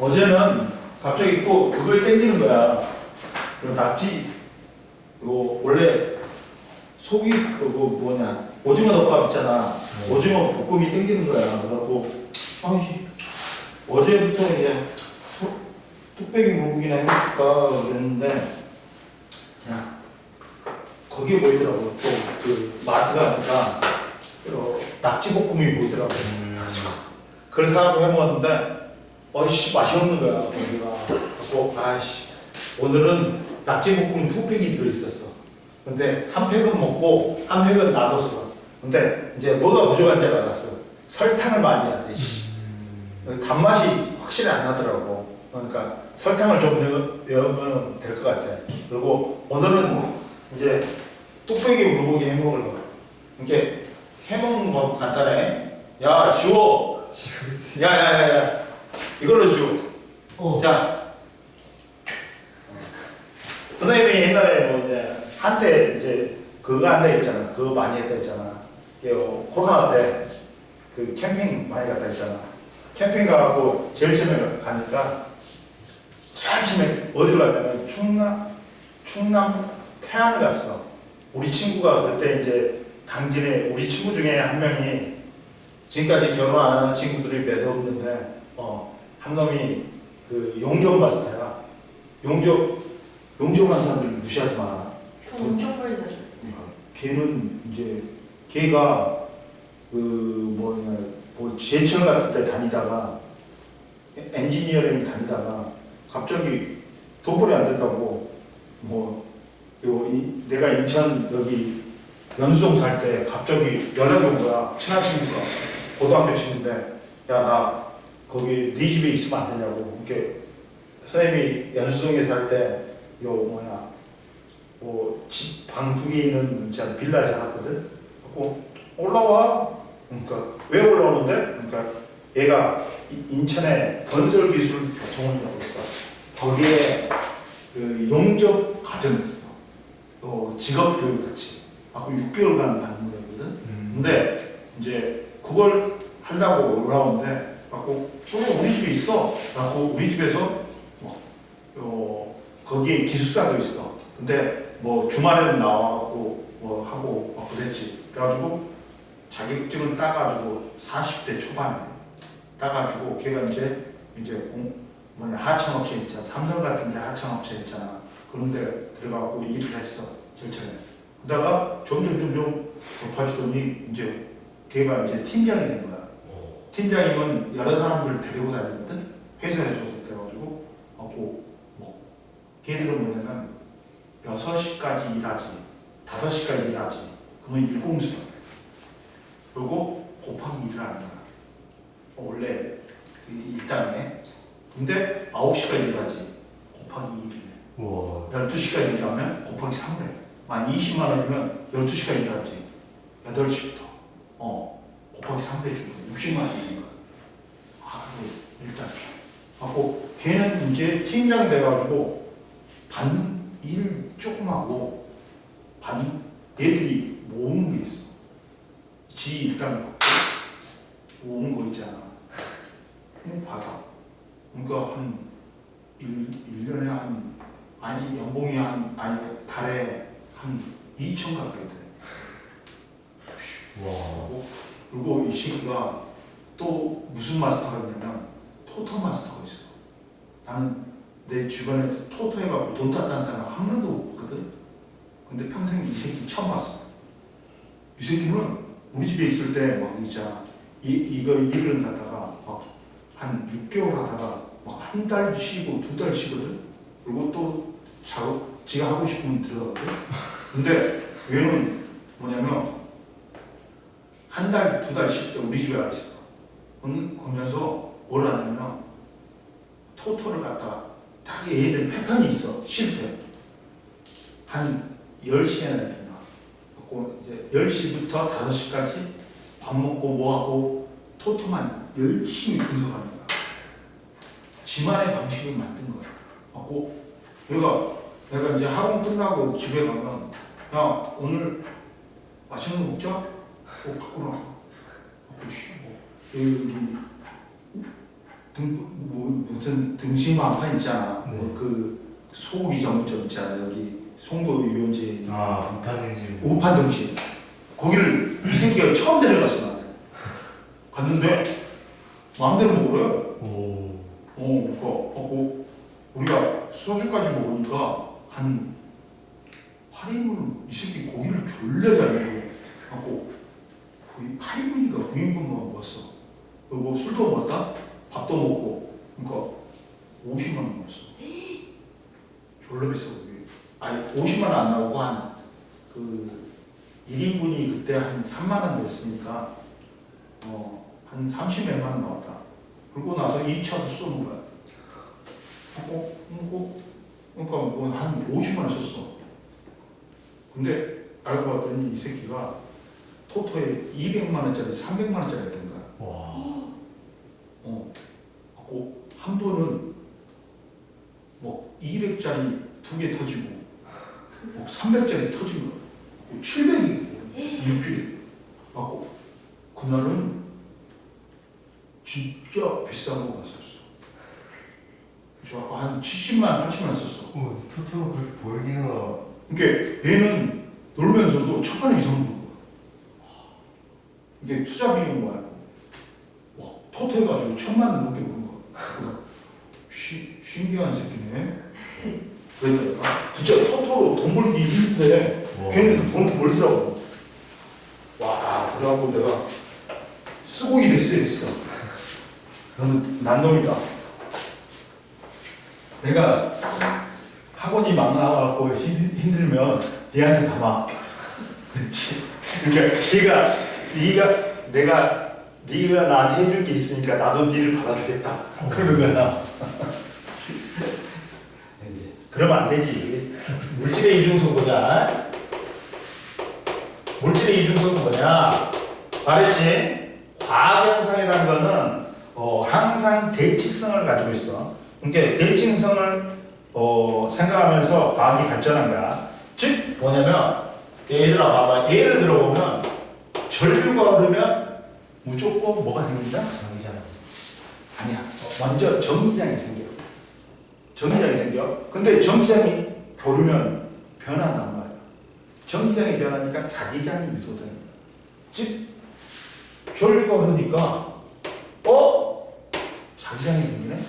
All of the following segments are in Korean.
어제는 갑자기 또 그걸 땡기는 거야. 그 낙지, 요 원래 속이 그거 뭐냐 오징어 덮밥 있잖아. 오징어 볶음이 땡기는 거야. 그래갖고 아이 어제부터 이제 뚝배기 물고기나 해볼까 그랬는데 야 거기에 보이더라고. 또 그 마트 가니까 낙지 볶음이 보이더라고. 그래서 하고 해먹었는데 어이씨 맛이 없는 거야. 거기가. 그래서 아이씨 오늘은 낙지 볶음 2팩이 들어있었어. 근데 한 팩은 먹고 한 팩은 놔뒀어. 근데 이제 뭐가 부족한지 알았어. 설탕을 많이 해야 돼. 단맛이 확실히 안 나더라고. 그러니까 설탕을 좀 넣으면 될 것 같아. 그리고 오늘은 이제 뚝배기 물고기 해먹을 거야. 이렇게 해먹는 거 간단해. 야 주워. 야야야야 이걸로 주워. 자 선생님이 옛날에 뭐 이제 한때 이제 그거 한다 했잖아. 그거 많이 했다 했잖아. 코로나 때 그 캠핑 많이 갔다 했잖아. 캠핑 가고 제일 처음에 가니까 제일 처음에 어디로 갔냐면 충남 태안을 갔어. 우리 친구가 그때 이제 당진에 우리 친구 중에 한 명이 지금까지 결혼 안 하는 친구들이 몇 없는데 한 놈이 그 용접 마스터야. 용접한 사람들 무시하지 마. 돈 엄청 많이 나죠. 걔는 이제 걔가 그 뭐 제철 같은 데 다니다가 엔지니어링 다니다가 갑자기 돈벌이 안 된다고 내가 인천 여기 연수동 살 때 갑자기 연락이 온 거야. 친한 친구가 고등학교 친구인데 야 나 거기 네 집에 있으면 안 되냐고. 이렇게 선생님이 연수동에 살 때 집 방 2개 있는 진짜 빌라에 살았거든. 그래서 올라와. 그러니까 왜 올라오는데? 그러니까 얘가 인천에 건설기술교통원이라고 있어. 거기에 그 용접 과정이 있어. 직업교육 같이. 그 6개월간 받는 거거든. 근데 이제 그걸 한다고 올라오는데 우리 집에 있어. 우리 집에서 거기에 기숙사도 있어. 근데 뭐 주말에는 나와갖고 하고 막 그랬지. 그래가지고 자격증을 따가지고 40대 초반에 따가지고 걔가 이제 하청업체 있잖아. 삼성 같은데 하청업체 있잖아. 그런데 들어가고 일을 했어. 제일 처음에. 그러다가 점점 높아지더니 이제 걔가 이제 팀장이 된 거야. 팀장이면 여러 사람들 데리고 다니거든. 회사에 조직돼가지고 걔들은 뭐냐면 6시까지 일하지 5시까지 일하지. 그러면 일공수로 그리고 곱하기 1을 하는 거야. 원래 이 땅에. 근데 9시까지 일하지 곱하기 1을 해. 12시까지 일하면 곱하기 3을 해. 만 20만 원이면 12시까지 일하지 8시부터 곱하기 3을 해주고 60만 원이니까 일단 걔는 이제 팀장 돼가지고 받는 일 조금 하고 얘들이 모으는 게 있어. 지 일단 모으는 거 있잖아. 받아. 그러니까 한 1년에 연봉이 달에 한 2천 가까이 돼. 그리고 이 친구가 또 무슨 마스터가 있냐면 토토 마스터가 있어. 나는 내 주변에 토토 해갖고 돈 땄다는 사람 한 번도 없거든. 근데 평생 이 새끼 처음 봤어. 이 새끼는 우리 집에 있을 때 있잖아. 이거 일을 갖다가 한 6개월 하다가 한 달 쉬고 2달 쉬거든. 그리고 또 지가 하고 싶으면 들어가거든. 근데 얘는 뭐냐면 한 달, 2달 쉴 때 우리 집에 와 있어. 그러면서 뭘 하냐면 토토를 갖다가 딱 얘들 패턴이 있어. 쉴 때. 한 10시에나 일어나. 이제 10시부터 5시까지 밥 먹고 뭐하고 토토만 열심히 분석하는 거야. 지만의 방식을 만든 거야. 내가 이제 학원 끝나고 집에 가면 야 오늘 맛있는 거 먹자? 갖고 나. 여기 무슨 등심 한판 있잖아. 네. 그 소고기 전문점 있잖아. 여기 송도 유원지. 우판 등심. 우판 등심. 거기를 이 새끼가 처음 데려갔어 나한테. 갔는데 마음대로 먹어요. 그 우리가 소주까지 먹으니까 한 8인분 이 새끼 고기를 졸래 잘 먹고 거의 8인분인가 9인분만 먹었어. 그리고 술도 먹었다, 밥도 먹고, 그러니까 50만 원 먹었어. 졸라 비싸 그게. 아니 50만 원 안 나오고 한 그 1인분이 그때 한 3만 원 됐으니까 한 30몇만 원 나왔다. 그러고 나서 2차도 쏘는 거야. 그러니까 한 50만 원 썼어. 근데 알고 봤더니 이 새끼가 토토에 200만 원짜리, 300만 원짜리 된 거야. 와. 한 번은 뭐 200짜리 2개 터지고, 뭐 300짜리 터진 거야. 700이 일주일에. 그날은 진짜 비싼 거 갔었어. 저 아까 한 70만, 80만 썼어. 토토로 그렇게 보이기가. 그러니까 얘는 놀면서도 천만 원 이상 버는 거야. 이게 투자 비용 말고 와 토토 해가지고 1,000만 원 넘게 버는 거야. 신기한 새끼네. 그러니까 진짜 토토로 돈 벌기 힘든데 걔는 돈 벌더라고. 와 그래갖고 내가 쓰고이 됐어. 너는 난놈이다. 내가 학원이 망나갖고 힘들면 니한테 담아. 그렇지. 그러니까 네가 나한테 해줄 게 있으니까 나도 니를 받아주겠다. 그러는 거야. 이제 그러면 안 되지. 물질의 이중성 보자. 물질의 이중성은 뭐냐? 말했지. 과학현상이라는 거는 항상 대칭성을 가지고 있어. 그러니까 대칭성을 생각하면서 과학이 발전한 거야. 즉 뭐냐면 얘들아 봐봐. 예를 들어보면 전류가 흐르면 무조건 뭐가 생긴다? 전기장. 아니야. 먼저 전기장이 생겨. 전기장이 생겨. 근데 전기장이 교르면 변한단 말이야. 전기장이 변하니까 자기장이 유도되는 거야. 즉 전류가 흐르니까 자기장이 생기네?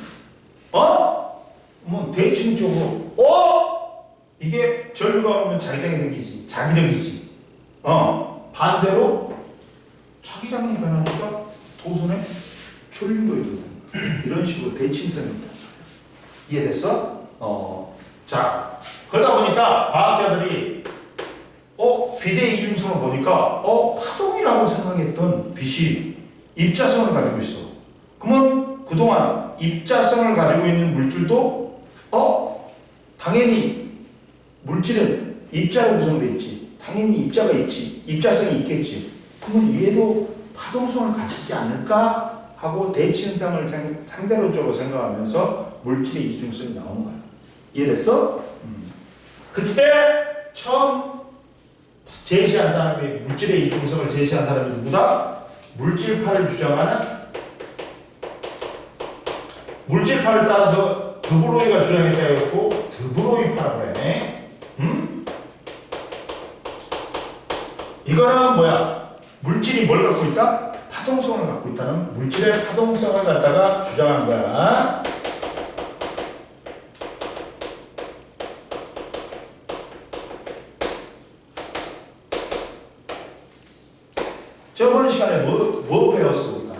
뭐 대칭적으로 이게 전류가 오면 자기장이 생기지. 자기력이지. 반대로 자기장이 변하니까 도선에 전류가 유도되는 거야. 이런 식으로 대칭성입니다. 이해됐어? 자, 그러다 보니까 과학자들이 비대 이중성을 보니까 파동이라고 생각했던 빛이 입자성을 가지고 있어. 그러면 그동안 입자성을 가지고 있는 물질도 당연히 물질은 입자로 구성되어 있지. 당연히 입자가 있지. 입자성이 있겠지. 그러면 얘도 파동성을 가지지 않을까 하고 대칭성을 상대론적으로 생각하면서 물질의 이중성이 나오는 거야. 이해됐어? 그때 처음 제시한 사람이 물질의 이중성을 제시한 사람이 누구다? 물질파를 주장하는 물질파를 따라서 드브로이가 주장했다 했고 드브로이파라고 해. 이거는 뭐야? 물질이 뭘 갖고 있다? 파동성을 갖고 있다는 물질의 파동성을 갖다가 주장한 거야. 저번 시간에 뭐 배웠어 우리가?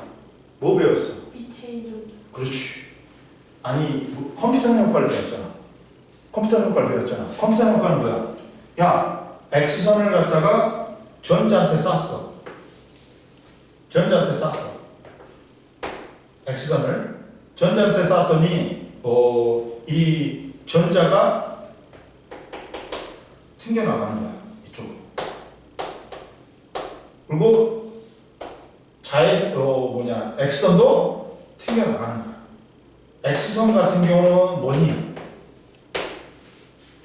뭐 배웠어? 빛의 이동. 그렇지. 아니 컴퓨터 효과를 배웠잖아. 컴퓨터 효과를 배웠잖아. 컴퓨터 효과는 뭐야? 야 X선을 갖다가 전자한테 쐈어. 전자한테 쐈어. X선을 전자한테 쐈더니 이 전자가 튕겨나가는 거야. 이쪽으로. 그리고 X선도 튕겨나가는 거야. X선 같은 경우는 뭐니?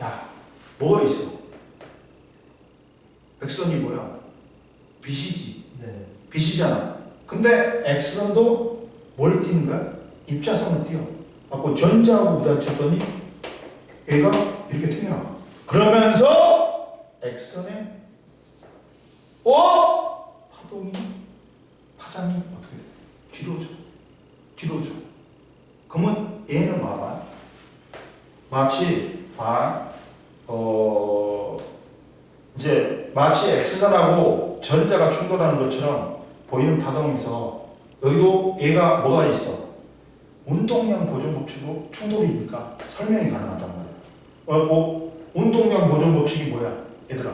야, 뭐가 있어? X선이 뭐야? 빛이지. 네. 빛이잖아. 근데 X선도 뭘 띠는 거야? 입자선을 띄어. 갖고 전자하고 부딪혔더니 얘가 이렇게 튕겨나가. 그러면서 X선에 파동이 파장이 어떻게 돼? 뒤로져. 그러면 얘는 봐봐. 마치 이제 마치 X선하고 전자가 충돌하는 것처럼 보이는 파동에서 여기도 얘가 뭐가 있어? 운동량 보존 법칙으로 충돌이니까 설명이 가능하단 말이야. 운동량 보존 법칙이 뭐야? 얘들아.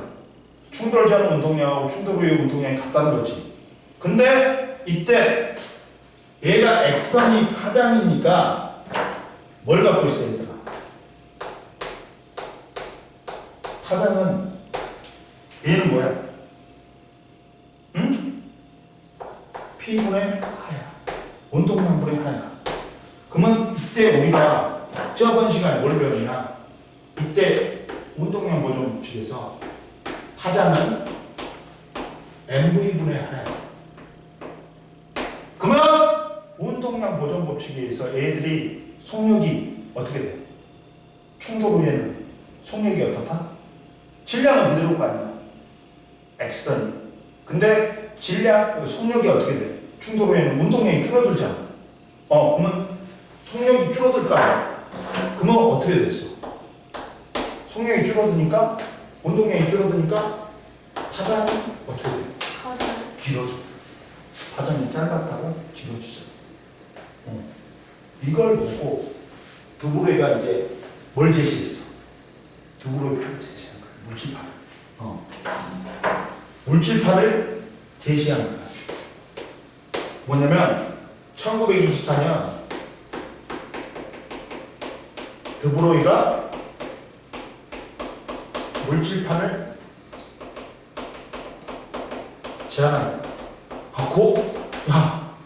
충돌 전 운동량하고 충돌 후의 운동량이 같다는 거지. 근데 이때 얘가 X선이 파장이니까 뭘 갖고 있어, 얘들아? 파장은 얘는 뭐야? 응? P분의 하야. 운동량분의 하야. 그러면 이때 우리가 저번 시간에 뭘 배우냐? 이때 운동량 보존 법칙에서 파장은 mv분의 하야. 그러면 운동량 보존 법칙에 의해서 얘들이 속력이 어떻게 돼? 충돌 후에는 속력이 어떻다? 질량은 그대로일 거 아니야. X선이. 근데 속력이 어떻게 돼? 충돌 후에는 운동량이 줄어들잖아. 그러면 속력이 줄어들까? 그러면 어떻게 됐어? 속력이 줄어드니까, 운동량이 줄어드니까 파장이 어떻게 돼? 길어져. 파장이 짧았다가 길어지죠. 이걸 보고 드브로이가 이제 뭘 제시했어? 드브로이를 제시한 거야. 물질파를. 물질파를 제시한 거야. 뭐냐면 1924년 드브로이가 물질판을 제안한 거야.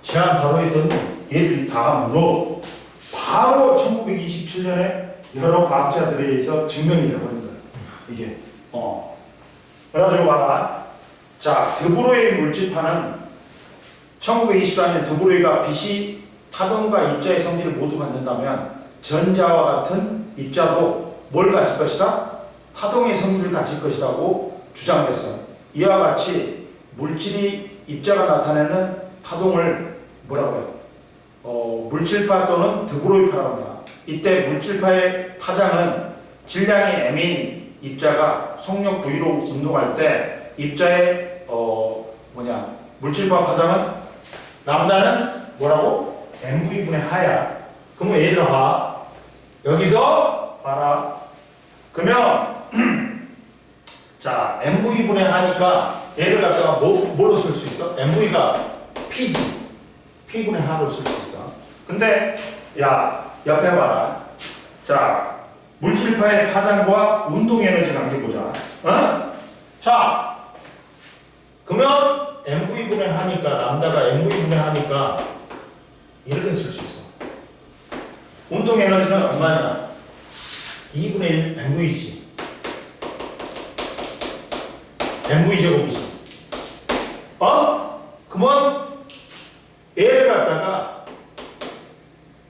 제안 바로 했더니 얘들이 다 물어. 바로 1927년에 여러 과학자들에 의해서 증명이 되어버린 거야. 이게. 그래가지고 봐라. 자, 드브로이의 물질파는 1924년 드브로이가 빛이 파동과 입자의 성질을 모두 갖는다면 전자와 같은 입자도 뭘 가질 것이다? 파동의 성질을 가질 것이라고 주장했어. 이와 같이 물질이 입자가 나타내는 파동을 뭐라고 해요? 물질파 또는 드브로이파라고 한다. 이때 물질파의 파장은 질량이 m인 입자가 속력 V로 운동할 때 입자의 물질파 파장은 람다는 뭐라고? mv분의 하야. 그러면 얘들아 봐. 여기서 봐라. 그러면 자, mv분의 하니까 얘를 갖다가 뭘로 쓸 수 있어? mv가 p지. p분의 하로 쓸 수 있어. 근데 야, 옆에 봐라. 자, 물질파의 파장과 운동 에너지 관계 보자. 자, 그러면 mv분의 하니까 람다가 mv분의 하니까 이렇게 쓸 수 있어. 운동 에너지는 얼마냐? 2분의 1 mv지. mv 제곱이지. 그러면 얘를 갖다가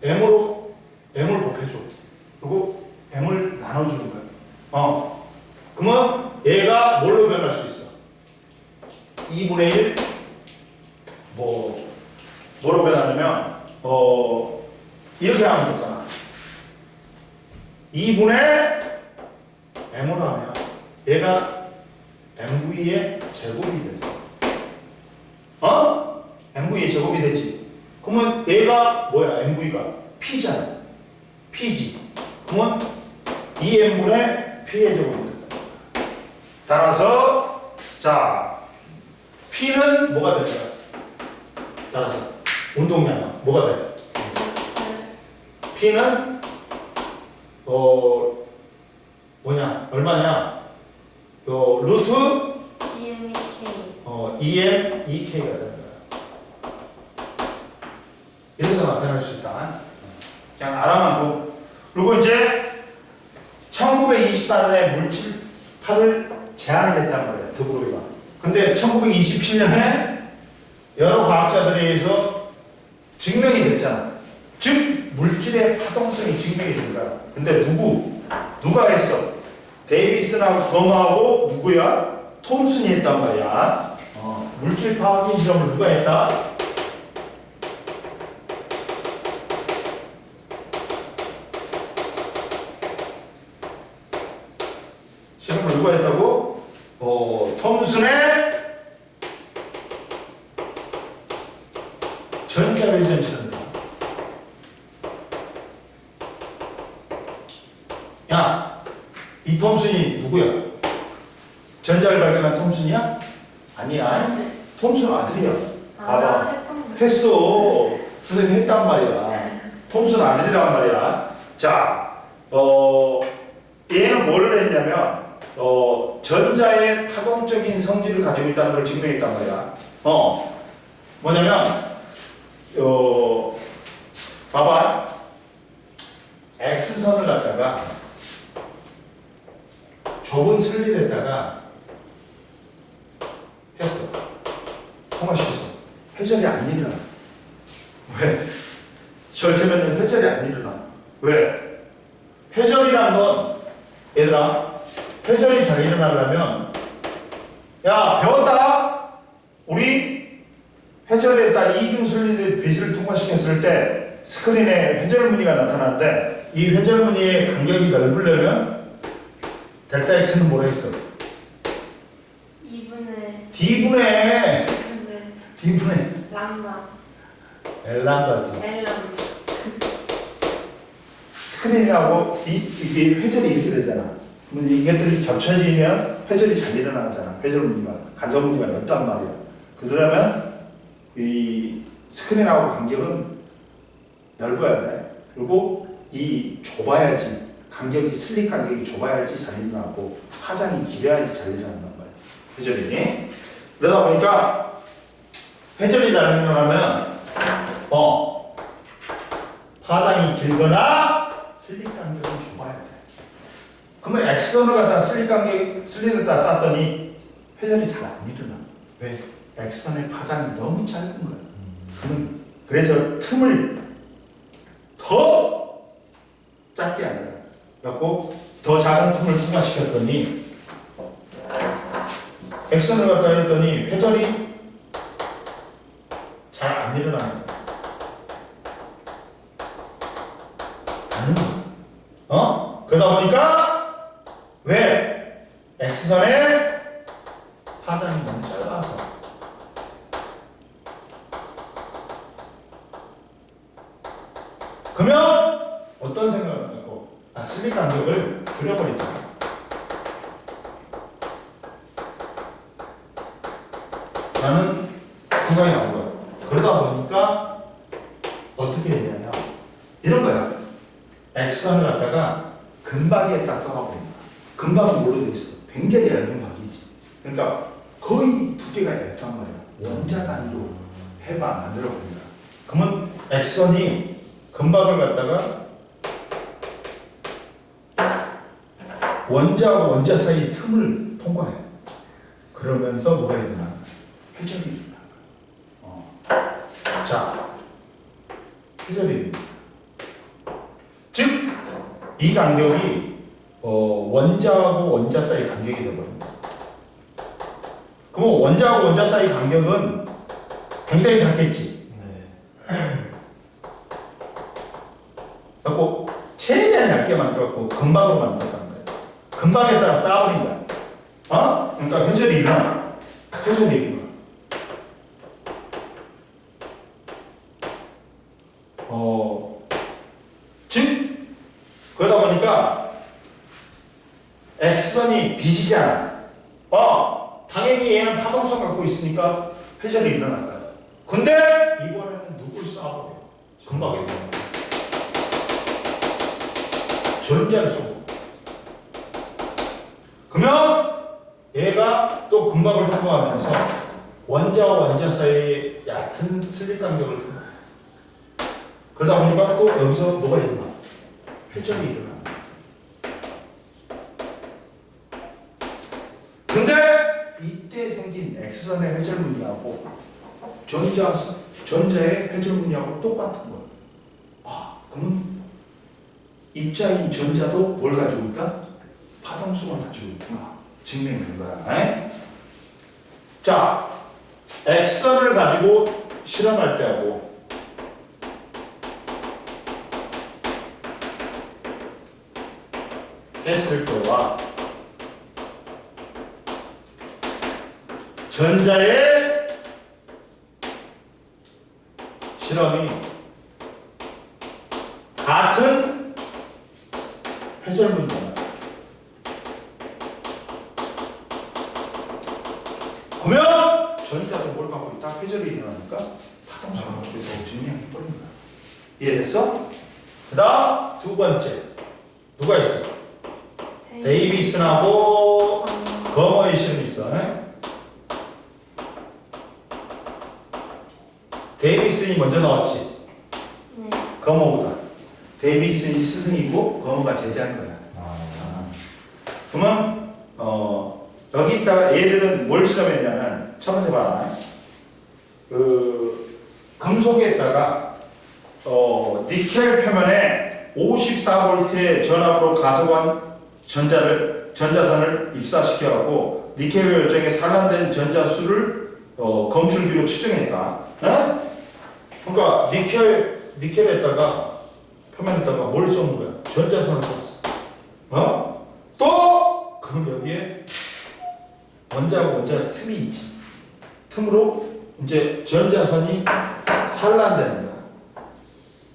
m을 곱해줘. 그리고 m을 나눠주는 거야. 그러면 얘가 뭘로 변할 수 있어? 2분의 1 뭐로 변하냐면 이렇게 하면 되잖아. 2분의 m으로 하면 얘가 mv의 제곱이 되죠. mv의 제곱이 되지. 그러면 얘가 뭐야? mv가 p잖아. p지. 그러면 2m분의 p의 제곱이 된다. 따라서 자, p는 뭐가 될까요? 따라서 운동량은 뭐가 돼요? p는 얼마냐? 루트 EM2K가 되는 거야. 이렇게 나타낼 수 있다. 그냥 알아만 보. 그리고 이제 1924년에 물질파를 제안을 했단 말이야, 드브로이가. 근데 1927년에 여러 과학자들에 의해서 증명이 됐잖아. 즉 물질의 파동성이 증명이 된 거야. 근데 누가 했어? 데이비슨하고 검하고 누구야? 톰슨이 했단 말이야. 물질 파악인 실험을 누가 했다? 실험을 누가 했다고? 톰슨의 전자회전 실험이다. 야, 이 톰슨이 누구야? 전자를 발견한 톰슨이야? 아니야. 톰슨 아들이야. 봐봐. 했어. 선생님 했단 말이야. 톰슨 아들이란 말이야. 자, 얘는 뭐를 했냐면, 전자의 파동적인 성질을 가지고 있다는 걸 증명했단 말이야. 뭐냐면, 봐봐. X선을 갖다가 좁은 슬릿에다가 했어. 통과시켰어. 회전이 안 일어나. 왜? 절체면은 회전이 안 일어나. 왜? 회전이란 건, 얘들아, 회전이 잘 일어나려면, 야, 배웠다? 우리 회전에다 이중 슬릿의 빛을 통과시켰을 때 스크린에 회전 무늬가 나타나는데, 이 회전 무늬의 간격이 넓으려면 델타 X는 뭐라 했어? 2분의 D분의 람다 L람다지. L람다 스크린하고 이게 회전이 이렇게 되잖아. 그러면 이것들이 겹쳐지면 회전이 잘 일어나잖아. 회전 무늬가, 간섭 무늬가 넓단 말이야. 그러려면 이 스크린하고 간격은 넓어야 돼. 그리고 이 좁아야지, 간격이, 슬릿 간격이 좁아야지 잘 일어나고 파장이 길어야지 잘 일어난단 말이야. 회전이. 그러다 보니까 회전이 잘 일어나면 파장이 길거나 슬릿 간격이 좁아야 돼. 그러면 X선을 갖다 슬릿을 다 쌌더니 회전이 잘 안 일어나. 왜? X선의 파장이 너무 짧은 거야. 그래서 틈을 더 짧게 하는 거야. 그래갖고 더 작은 틈을 통과시켰더니 X선을 갖다 했더니 회전이 잘 안 일어나는 거야. 그러다 보니까 왜? X선의 파장이 너무 짧아서. 그러면 어떤 생각을 갖고 슬릿 간격을 줄여버리자. 라는 생각이 나온 거야. 그러다 보니까 어떻게 했냐면 이런 거야. X선을 갖다가 금박에 딱 써가버린 거야. 금박은 뭘로 돼 있어? 굉장히 얇은 박이지. 그러니까 거의 두께가 얇단 말이야. 원자 단위로 만들어 버린 거야. 그러면 X선이 금박을 갖다가 원자와 원자 사이 틈을 통과해. 그러면서 뭐가 일어나? 회전이 일어나. 자, 회전이 일어나. 즉, 이 간격이 원자하고 원자 사이 간격이 되거든요. 그럼 원자하고 원자 사이 간격은 굉장히 작겠지. 그래갖고 최대한 얇게 만들었고 금박으로 만들었단 말이야. 금박에다가 쌓아버린 거야. 그러니까 회전이 일어나. 회전이 일어나. 즉 그러다 보니까 X선이 빗이잖아. 당연히 얘는 파동성 갖고 있으니까 회전이 일어날 거야. 근데 이번에는 누굴 쏴버려? 금박에. 전자를 쏘고. 그러면 얘가 또 금박을 통과하면서 원자와 원자 사이의 얕은 슬릿 간격을 통과해. 그러다 보니까 또 여기서 뭐가 일어나? 회전이 일어나. 근데 이때 생긴 X선의 회전 무늬하고 전자의 회전 무늬하고 똑같은 거야. 그러면 입자인 전자도 뭘 가지고 있다? 파동성을 가지고 있구나. 증명되는 거야. 에? 자, X선을 가지고 실험할 때하고 했을 때와 전자의 실험이 같은 해설문이잖아. 그러면 전자도 뭘 갖고 있다? 회절이 일어나니까 파동성을 갖고 있다고 증명해버린 거야. 이해됐어? 그 다음 두 번째 누가 있어? 데이비슨하고 거머의 실험이 있어. 데이비슨이 먼저 나왔지. 네. 거머보다. 데이비슨이 스승이고 거머가 제자인 거야. 그러면 여기 있다가 얘들은 뭘 실험했냐면 첫 번째 봐라. 그 금속에다가 니켈 표면에 54V의 전압으로 가속한 전자선을 입사시켜갖고 니켈 열정에 산란된 전자수를 검출기로 측정했다. 그러니까 니켈에다가 표면에다가 뭘 쏘는 거야? 전자선을 쐈어. 또 그럼 여기에 원자하고 원자 틈이 있지. 틈으로 이제 전자선이 산란되는 거야.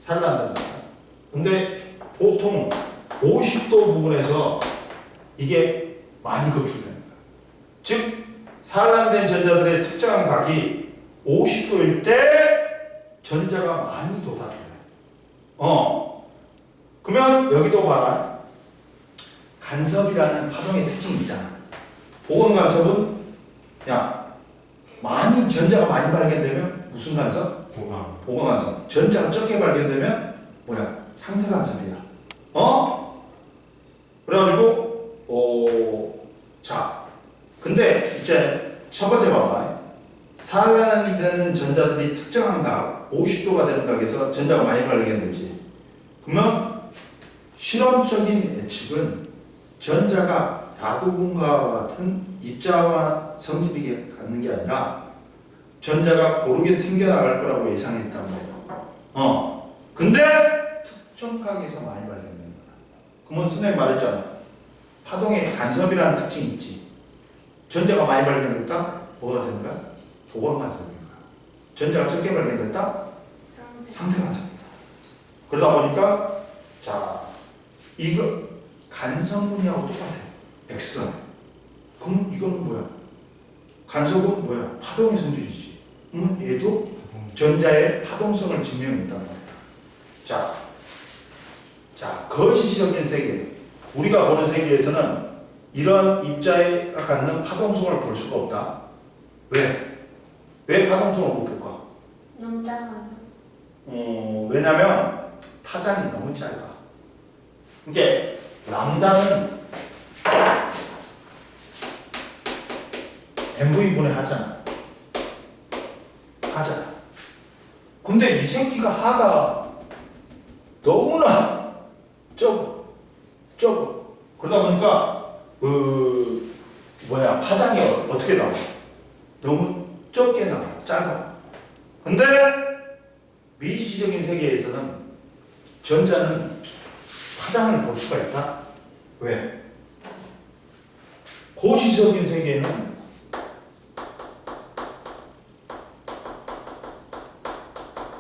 산란되는 거야. 근데 보통 50도 부분에서 이게 많이 검출되는 거야. 즉 산란된 전자들의 특정한 각이 50도일 때 전자가 많이 도달해. 그러면 여기도 봐라. 간섭이라는 파동의 특징이 있잖아. 보건 간섭은 많이 전자가 많이 발견되면 무슨 간섭? 보건 간섭. 전자가 적게 발견되면 뭐야? 상쇄 간섭이야. 그래가지고 자, 근데 이제 첫 번째 봐봐. 산란되는 전자들이 특정한 각 50도가 되는 각에서 전자가 많이 발견되지. 그러면 실험적인 예측은 전자가 야구공과 같은 입자와 성질이 갖는 게 아니라 전자가 고르게 튕겨나갈 거라고 예상했단 말이야. 근데 특정 각에서 많이 발견되는 거야. 그러면 선생님 말했잖아. 파동의 간섭이라는 특징이 있지. 전자가 많이 발견됐다? 뭐가 되는 거야? 보건 간섭인 거야. 전자가 적게 발견됐다? 상쇄 간섭이다. 그러다 보니까 자, 이거 간섭문이하고 똑같아요. X선. 그럼 이거는 뭐야? 간섭은 뭐야? 파동의 성질이지. 그러면 얘도 전자의 파동성을 증명했단 말이야. 자, 거시적인 세계. 우리가 보는 세계에서는 이런 입자에 갖는 파동성을 볼 수가 없다. 왜 파동성을 못 볼까? 너무 작아요. 왜냐면 파장이 너무 짧아. 이게 람다는 mv분의 하잖아. 근데 이 새끼가 하가 너무나 적어. 그러다 보니까 파장이 어떻게 나와? 너무 적게 나와. 짧아. 근데 미시적인 세계에서는 전자는 파장을 볼 수가 있다. 왜? 고시적인 세계에는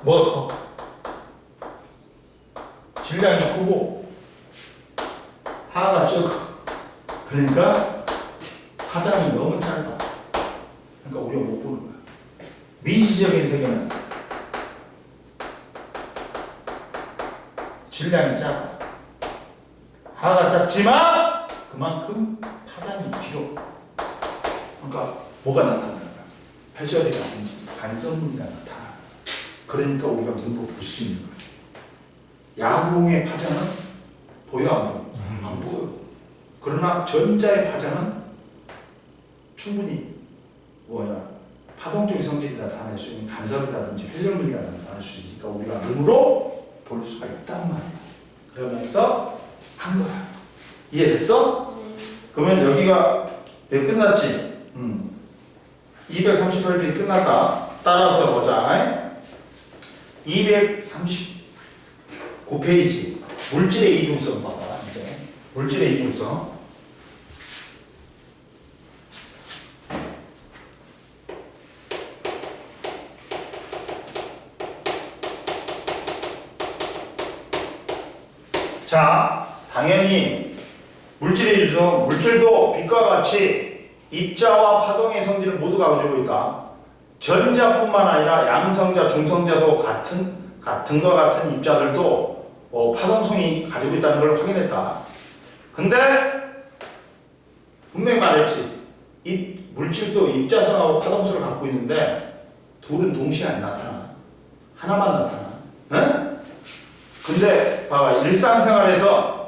뭐가 커? 질량이 크고 하가 적어. 그러니까 파장이 너무 짧아. 그러니까 우리가 못 보는 거야. 미시적인 세계는 질량이 작아. 하가 작지만 그만큼 파장이 길어. 그러니까 뭐가 나타나는 거야? 회절이라든지 간섭문이가 나타나. 그러니까 우리가 눈으로 볼 수 있는 거야. 야구공의 파장은 보여 안 보여? 안 보여. 그러나 전자의 파장은 충분히 파동적인 성질이 나타날 수 있는 간섭이라든지 회절문이 나타날 수 있으니까 우리가 눈으로 볼 수가 있단 말이야. 그러면서 한 거야. 이해됐어? 그러면 여기가 끝났지? 238페이지 끝났다. 따라서 보자. 239페이지 물질의 이중성 봐봐. 이제 물질의 이중성. 자, 당연히 물질의 이중성, 물질도 빛과 같이 입자와 파동의 성질을 모두 가지고 있다. 전자뿐만 아니라 양성자, 중성자도 같은 것 같은 입자들도 파동성이 가지고 있다는 걸 확인했다. 근데 분명히 말했지. 이 물질도 입자성하고 파동성을 갖고 있는데 둘은 동시에 안 나타나. 하나만 나타나. 응? 근데 봐봐. 일상생활에서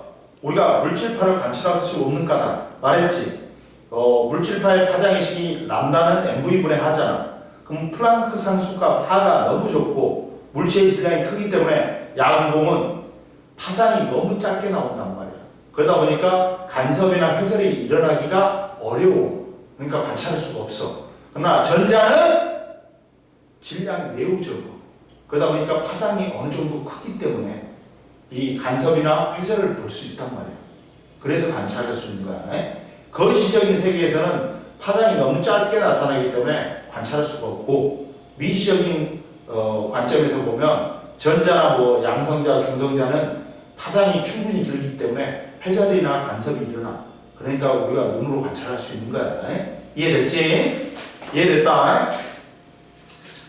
우리가 물질파를 관찰하듯이 없는 까다 말했지. 물질파의 파장의식이 람다는 mv분의 하잖아. 그럼 플랑크 상수값 하가 너무 적고 물체의 질량이 크기 때문에 야광봉은 파장이 너무 짧게 나온단 말이야. 그러다 보니까 간섭이나 회절이 일어나기가 어려워. 그러니까 관찰할 수가 없어. 그러나 전자는 질량이 매우 적어. 그러다 보니까 파장이 어느 정도 크기 때문에 이 간섭이나 회절을 볼 수 있단 말이야. 그래서 관찰할 수 있는 거야. 거시적인 세계에서는 파장이 너무 짧게 나타나기 때문에 관찰할 수가 없고, 미시적인 관점에서 보면 전자나 뭐 양성자, 중성자는 파장이 충분히 길기 때문에 회절이나 간섭이 일어나. 그러니까 우리가 눈으로 관찰할 수 있는 거야. 이해됐지? 이해됐다.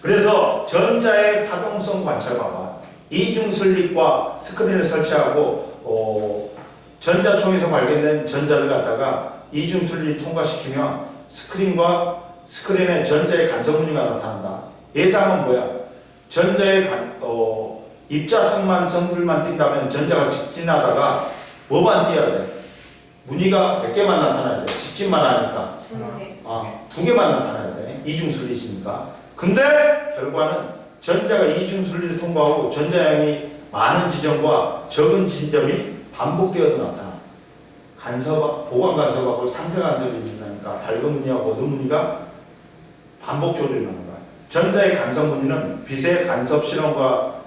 그래서 전자의 파동성 관찰 봐봐. 이중슬립과 스크린을 설치하고 전자총에서 발견된 전자를 갖다가 이중슬립 통과시키면 스크린에 전자의 간섭 무늬가 나타난다. 예상은 뭐야? 전자의 입자성만 성들만 띈다면 전자가 직진하다가 뭐만 띄어야 돼? 무늬가 몇 개만 나타나야 돼? 직진만 하니까. 두 개만 나타나야 돼. 이중슬립이니까. 근데 결과는 전자가 이중슬립을 통과하고 전자량이 많은 지점과 적은 지점이 반복되어도 나타나. 보관 간섭하고 상쇄 간섭이 일어나니까 밝은 무늬하고 어두운 무늬가 반복적으로 일어나는 거야. 전자의 간섭 무늬는 빛의 간섭 실험과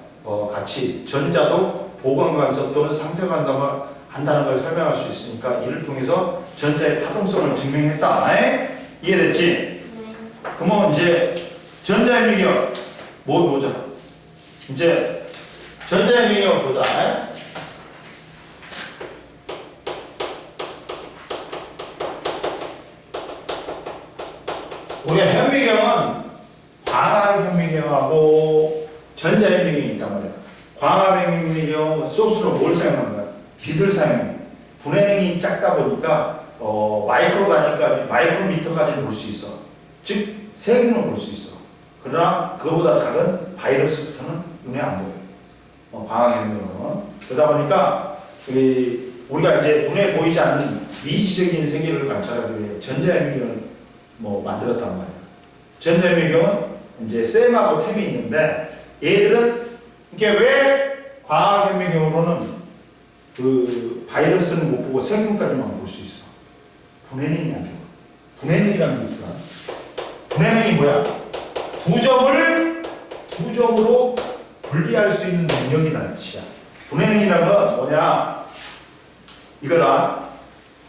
같이 전자도 보관 간섭 또는 상쇄 간섭을 한다는 걸 설명할 수 있으니까 이를 통해서 전자의 파동성을 증명했다. 이해됐지? 그러면 이제 전자의 미경 뭐 보자. 이제 전자의 미경을 보자. 우리가 현미경은 광학 현미경하고 전자 현미경이 있단 말이야. 광학 현미경 소스로 뭘 사용하는 거야? 빛을 사용해. 분해능이 작다 보니까 마이크로미터까지는 볼 수 있어. 즉 세균을 볼 수 있어. 그러나 그거보다 작은 바이러스부터는 눈에 안 보여. 광학 현미경은. 그러다 보니까 우리가 이제 눈에 보이지 않는 미시적인 세계를 관찰하기 위해 전자 현미경을 만들었단 말이야. 전자현미경은 이제 셈하고 템이 있는데 얘들은 이게 왜 광학현미경으로는 그 바이러스는 못 보고 세균까지만 볼 수 있어? 분해능이 안 좋아. 분해능이라는 게 있어. 분해능이 뭐야? 두 점으로 분리할 수 있는 능력이라는 뜻이야. 분해능이라는 건 뭐냐? 이거다.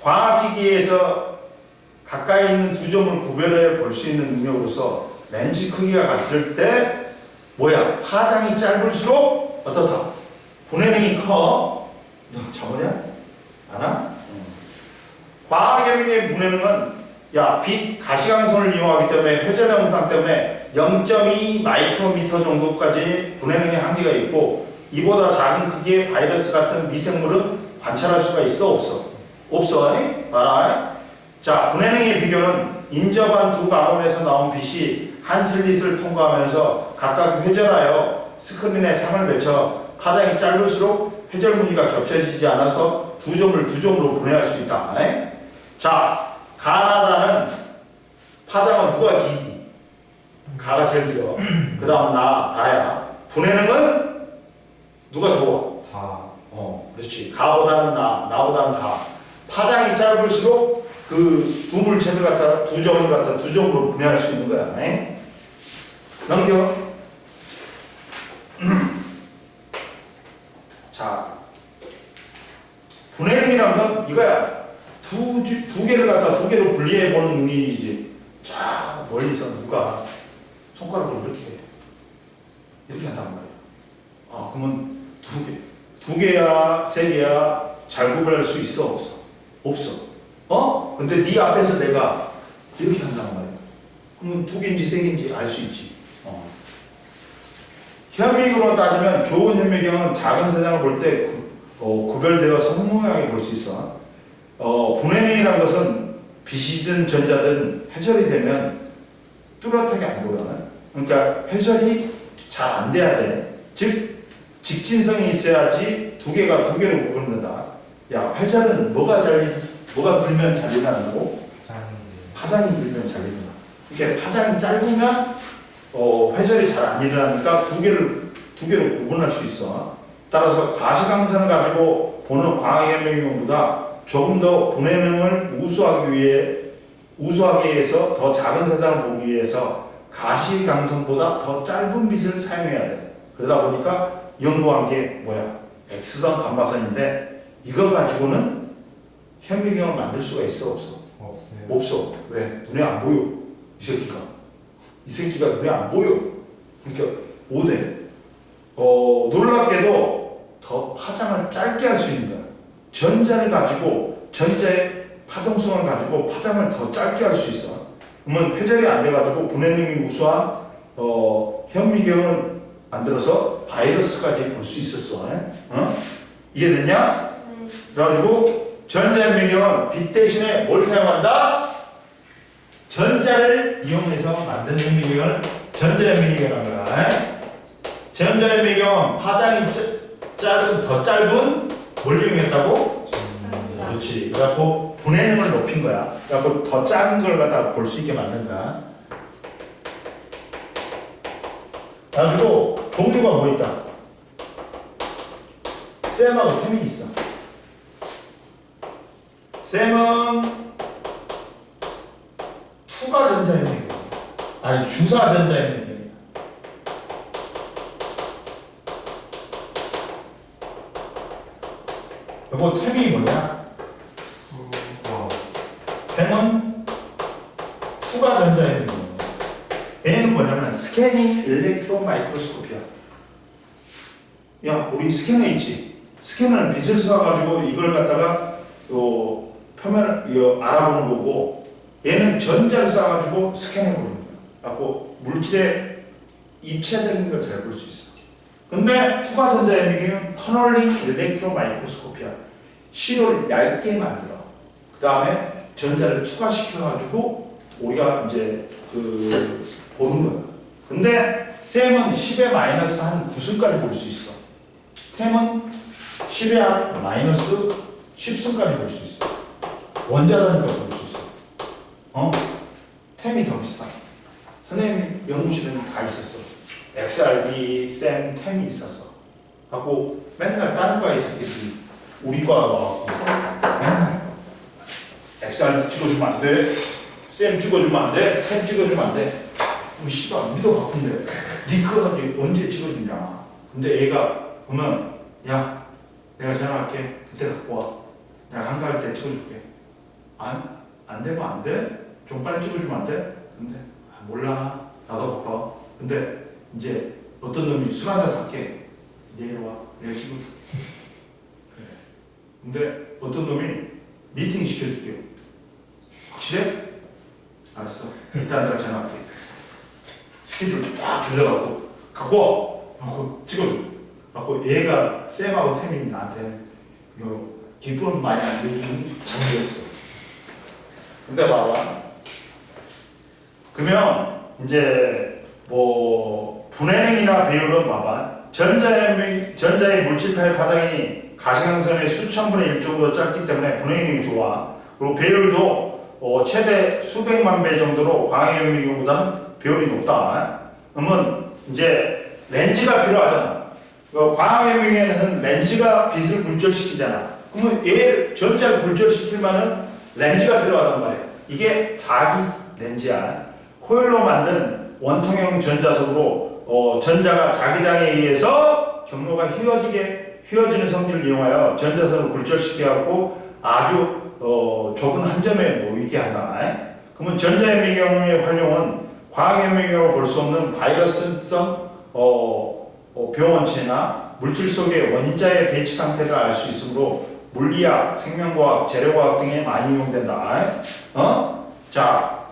광학기기에서 가까이 있는 두 점을 구별해 볼 수 있는 능력으로서 렌즈 크기가 같을 때 파장이 짧을수록 어떻다? 분해능이 커. 너 저거냐? 아나? 과학현미경의 분해능은 빛 가시광선을 이용하기 때문에 회전 현상 때문에 0.2 마이크로미터 정도까지 분해능의 한계가 있고, 이보다 작은 크기의 바이러스 같은 미생물은 관찰할 수가 있어? 없어? 없어. 봐라. 자, 분해능의 비교는 인접한 두 가원에서 나온 빛이 한 슬릿을 통과하면서 각각 회절하여 스크린에 상을 맺혀 파장이 짧을수록 회절 무늬가 겹쳐지지 않아서 두 점으로 분해할 수 있다. 자, 가나다는 파장은 누가 길이? 가가 제일 길어. 그 다음 다야. 분해능은 누가 좋아? 다. 그렇지. 가보다는 나보다는 가. 파장이 짧을수록 그 두 물체를 갖다 두 점을 갖다 두 점으로 분해할 수 있는 거야. 에? 넘겨. 자, 분해능이란 건 이거야. 두 개를 갖다 두 개로 분리해 보는 능력이지. 자, 멀리서 누가 손가락으로 이렇게 해. 이렇게 한단 말이야. 그러면 두 개야, 세 개야, 잘 구별할 수 있어, 없어? 없어. 근데 네 앞에서 내가 이렇게 한단 말이야. 그러면 두 개인지 세 개인지 알 수 있지. 현미경으로 따지면 좋은 현미경은 작은 세상을 볼 때 구별되어서 선명하게 볼 수 있어. 분해능이라는 것은 빛이든 전자든 회절이 되면 뚜렷하게 안 보여. 그러니까 회절이 잘 안 돼야 돼. 즉 직진성이 있어야지 두 개가 두 개로 구분된다. 야, 회절은 뭐가 들면 잘 일어나고 파장이 들면 잘 일어나. 이렇게 파장이 짧으면 회절이 잘 안 일어나니까 두 개로 구분할 수 있어. 따라서 가시광선을 가지고 보는 광학현미경보다 조금 더 분해능을 우수하기 위해서 더 작은 세상을 보기 위해서 가시광선보다 더 짧은 빛을 사용해야 돼. 그러다 보니까 연구한 게 뭐야? X선 감마선인데 이거 가지고는 현미경을 만들 수가 있어, 없어? 없어요. 없어. 왜? 눈에 안 보여. 이 새끼가 눈에 안 보여. 그러니까 오대. 놀랍게도 더 파장을 짧게 할 수 있는 거야. 전자를 가지고 전자의 파동성을 가지고 파장을 더 짧게 할 수 있어. 그러면 회절이 안 돼가지고 분해능이 우수한 현미경을 만들어서 바이러스까지 볼 수 있었어. 이해됐냐? 그래가지고 전자현미경은 빛 대신에 뭘 사용한다? 전자를 이용해서 만든 현미경을 전자현미경이라는 거야. 전자현미경은 파장이 더 짧은 뭘 이용했다고? 그렇지. 그래갖고 분해능을 높인 거야. 그래갖고 더 작은 걸 갖다 볼 수 있게 만든 거야. 그래가지고 종류가 뭐 있다? 쌤하고 템이 있어. 쌤은 투가 전자현미경, 아니 주사 전자현미경이야. 이거 템이 뭐냐? 템은 투가 전자현미경. 얘는 뭐냐면 스캐닝 일렉트론 마이크로스코피야. 야, 우리 스캐너 있지? 스캐너는 빛을 쏴가지고 이걸 갖다가 표면을 알아보는 거고, 얘는 전자를 쏴가지고 스캔해보는 거야. 갖고 물질의 입체적인 걸 잘 볼 수 있어. 근데 투과 전자현미경은 터널링 일렉트론 마이크로스코피야. 시료를 얇게 만들어. 그 다음에 전자를 추가시켜가지고 우리가 이제 보는 거야. 근데 셈은 10의 마이너스 한 9승까지 볼 수 있어. 템은 10의 한 마이너스 10승까지 볼 수 있어. 원자라니까 볼 수 있어. 템이 더 비싸. 선생님 연구실에는 다 있었어. XRD, 셈, 템이 있었어. 하고 맨날 다른 과에 있었겠지. 우리 과 와갖고 맨날 XRD 찍어주면 안 돼. 셈 찍어주면 안 돼. 템 찍어주면 안 돼. 씨발 믿어 바쁜데 니 그거 언제 찍어주냐. 근데 얘가 보면 야 내가 전화할게. 그때 갖고 와. 내가 한가할 때 찍어줄게. 안 되면 안 돼? 좀 빨리 찍어주면 안 돼? 근데 몰라. 나도 바빠. 근데 이제 어떤 놈이 술 한잔 살게. 내일 와. 내가 찍어줄게. 그래. 근데 어떤 놈이 미팅 시켜줄게. 확실해? 알았어. 일단 내가 전화할게. 스케줄 딱 조절하고 갖고 와. 그거 찍어줘. 갖고 얘가 쌤하고 태민이 나한테 기쁨 많이 안겨주는 장이었어. 근데 봐봐. 그러면 이제 뭐 분해능이나 배율은 봐봐. 전자의 물질파의 파장이 가시광선의 수천 분의 1 정도 짧기 때문에 분해능이 좋아. 그리고 배율도 최대 수백만 배 정도로 광학현미경보다는 배율이 높다. 그러면 이제 렌즈가 필요하잖아. 광학현미경에는 렌즈가 빛을 굴절시키잖아. 그러면 얘 전자를 굴절시키려면 렌즈가 필요하단 말이야. 이게 자기 렌즈야. 코일로 만든 원통형 전자석으로 전자가 자기장에 의해서 경로가 휘어지는 성질을 이용하여 전자선을 굴절시켜갖고 아주 좁은 한 점에 모이게 한다. 그러면 전자현미경의 활용은 광학현미경으로 볼 수 없는 바이러스 등 병원체나 물질 속의 원자의 배치 상태를 알 수 있으므로 물리학, 생명과학, 재료과학 등에 많이 이용된다. 자,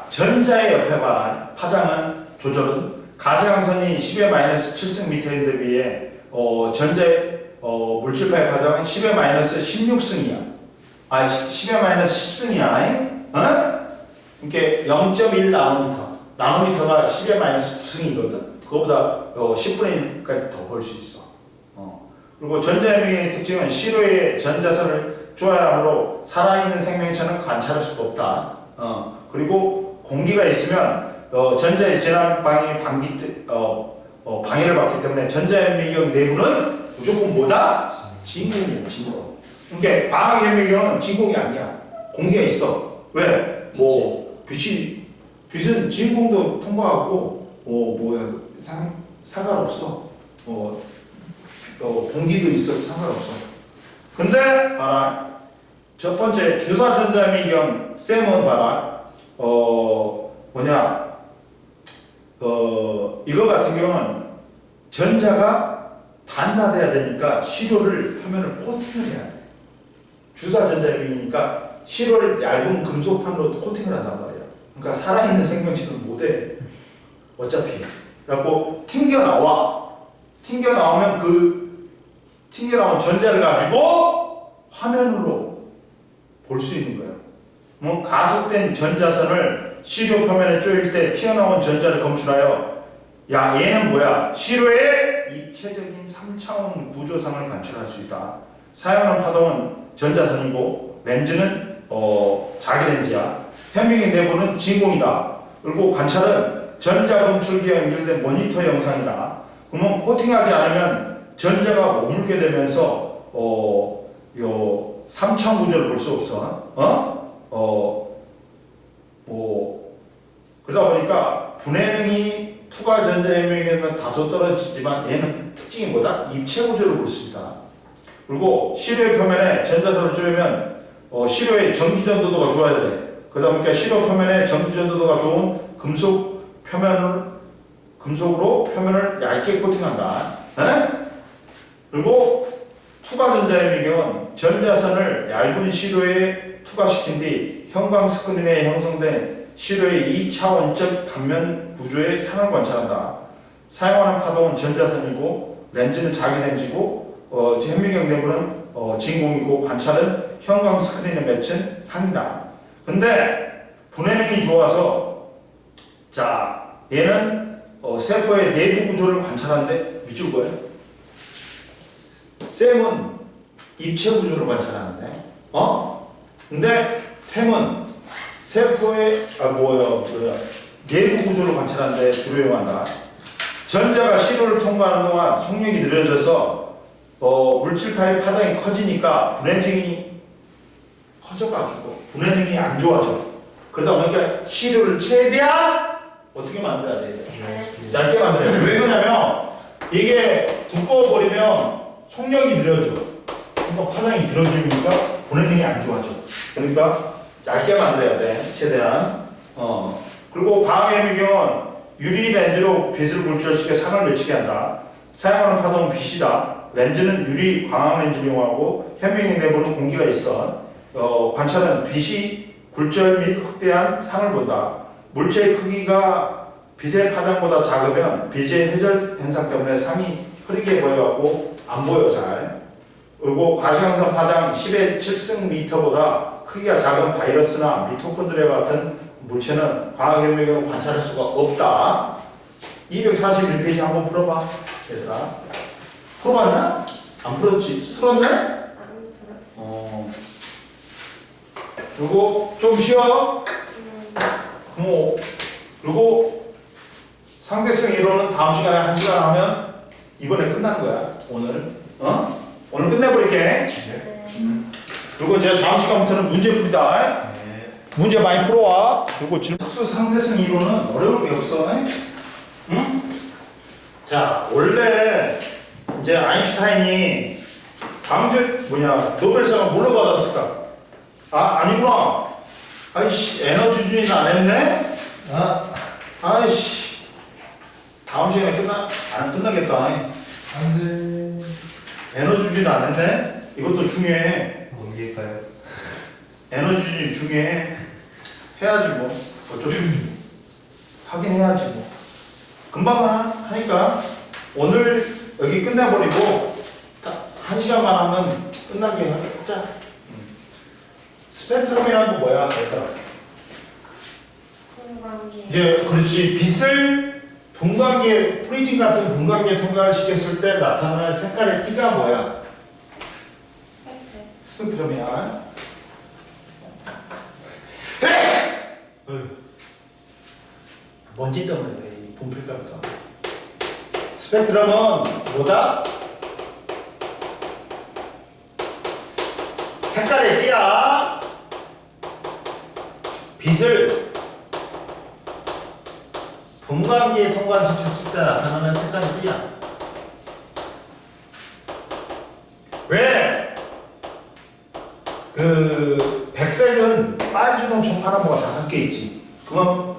전자의 옆에 봐. 파장은 조절은 가시광선이 10의 마이너스 7승 미터인데 비해 전자의 물질파의 파장은 10의 마이너스 16승이야. 10의 마이너스 10승이야. 이렇게 0.1 나노미터. 나노미터가 10의 마이너스 9승이거든. 그거보다 10분의 1까지 더 볼 수 있어. 그리고 전자현미경의 특징은 시로의 전자선을 조화하므로 살아있는 생명체는 관찰할 수가 없다. 그리고 공기가 있으면 전자의 진화 방해를 받기 때문에 전자현미경 내부는 무조건 뭐다? 진공이야, 진공. 그러니까 광학현미경은 진공이 아니야. 공기가 있어. 왜? 빛은 진공도 통과하고 상관없어. 공기도 있어 상관없어. 근데 봐라. 첫 번째 주사 전자현미경 쌤은 봐라. 이거 같은 경우는 전자가 반사돼야 되니까 시료를 표면을 코팅을 해야 돼. 주사 전자현미경이니까 시료를 얇은 금속판으로 코팅을 한단 말이야. 그러니까 살아있는 생명체는 못해. 어차피. 그래갖고 튕겨나오면 튕겨나온 전자를 가지고 화면으로 볼 수 있는 거야. 가속된 전자선을 시료 표면에 쪼일 때 튀어나온 전자를 검출하여 얘는 뭐야? 시료의 입체적인 3차원 구조상을 관찰할 수 있다. 사용하는 파동은 전자선이고 렌즈는 자기 렌즈야. 현미경 내부는 진공이다. 그리고 관찰은 전자 검출기와 연결된 모니터 영상이다. 그러면 코팅하지 않으면 전자가 머물게 되면서 3차원 구조를 볼 수 없어. 그러다 보니까 분해능이 투과 전자현미경에는 다소 떨어지지만 얘는 특징이 뭐다? 입체 구조를 볼 수 있다. 그리고 시료의 표면에 전자선을 쪼이면 시료의 전기전도도가 좋아야 돼. 그러다 보니까 시료 표면에 전기전도도가 좋은 금속으로 표면을 얇게 코팅한다. 그리고 투과 전자현미경은 전자선을 얇은 시료에 투과시킨 뒤 형광 스크린에 형성된 시료의 2차원적 단면 구조의 상을 관찰한다. 사용하는 파동은 전자선이고 렌즈는 자기 렌즈고 현미경 내부는 진공이고 관찰은 형광 스크린에 맺힌 상이다. 근데 분해능이 좋아서 얘는 세포의 내부 구조를 관찰하는데 밑줄 거예요. 쌤은 입체 구조를 관찰하는데, 근데 템은 세포의 내부 구조를 관찰하는데 주로 이용한다. 전자가 시료를 통과하는 동안 속력이 느려져서 물질파의 파장이 커지니까 분해능이 커져가지고 분해능이 안 좋아져. 그러다 보니까 시료를 최대한 어떻게 만들어야 돼? 얇게 만들어야 돼. 왜 그러냐면 이게 두꺼워버리면 속력이 느려져. 그러니까 파장이 길어지니까 분해능이 안 좋아져. 그러니까 얇게 만들어야 돼. 최대한. 그리고 광학현미경은 유리 렌즈로 빛을 굴절시켜 상을 맺히게 한다. 사용하는 파동은 빛이다. 렌즈는 유리 광학 렌즈를 이용하고 현미경 내부는 공기가 있어. 관찰은 빛이 굴절 및 확대한 상을 본다. 물체의 크기가 빛의 파장보다 작으면 빛의 회절 현상 때문에 상이 흐리게 보여갖고 안 보여 잘. 그리고 가시광선 파장 10의 7승 미터보다 크기가 작은 바이러스나 미토콘드리아 같은 물체는 광학현미경으로 관찰할 수가 없다. 241페이지 한번 풀어봐. 얘들아. 풀어봤냐? 안 풀었지? 풀었네? 안 그리고 좀 쉬어. 그리고 상대성 이론은 다음 시간에 1시간 하면 이번에 끝난 거야. 오늘. 오늘 끝내버릴게. 네. 그리고 이제 다음 시간부터는 문제 풀이다. 네. 문제 많이 풀어와. 그리고 특수 상대성 이론은 어려울 게 없어. 응? 자, 원래 이제 아인슈타인이 다음 주 노벨상을 뭘로 받았을까? 아니구나. 아이씨, 에너지 주의는 안 했네? 아이씨. 다음 시간에 안 끝나겠다. 안돼. 에너지 주의는 안 했네? 이것도 중요해. 뭔게일까요? 에너지 주의 중요해. 해야지 뭐. 어쩔 수 없지. 하긴 해야지 뭐. 금방 하니까 오늘 여기 끝내버리고 1시간만 하면 끝나게 하자. 스펙트럼이라는 거 뭐야? 얘들아. 분광기. 이제 그렇지. 빛을 분광기에 프리즘 같은 분광기에 통과를 시켰을 때 나타나는 색깔의 띠가 뭐야? 스펙트. 스펙트럼이야. 먼지 때문에 그래. 이 분필가루가. 스펙트럼은 뭐다? 색깔의 띠야. 빛을 분광기에 통과시켰을 때 나타나는 색깔의 띠야. 왜? 백색은 빨주노 파란뭐가 5개 있지. 그건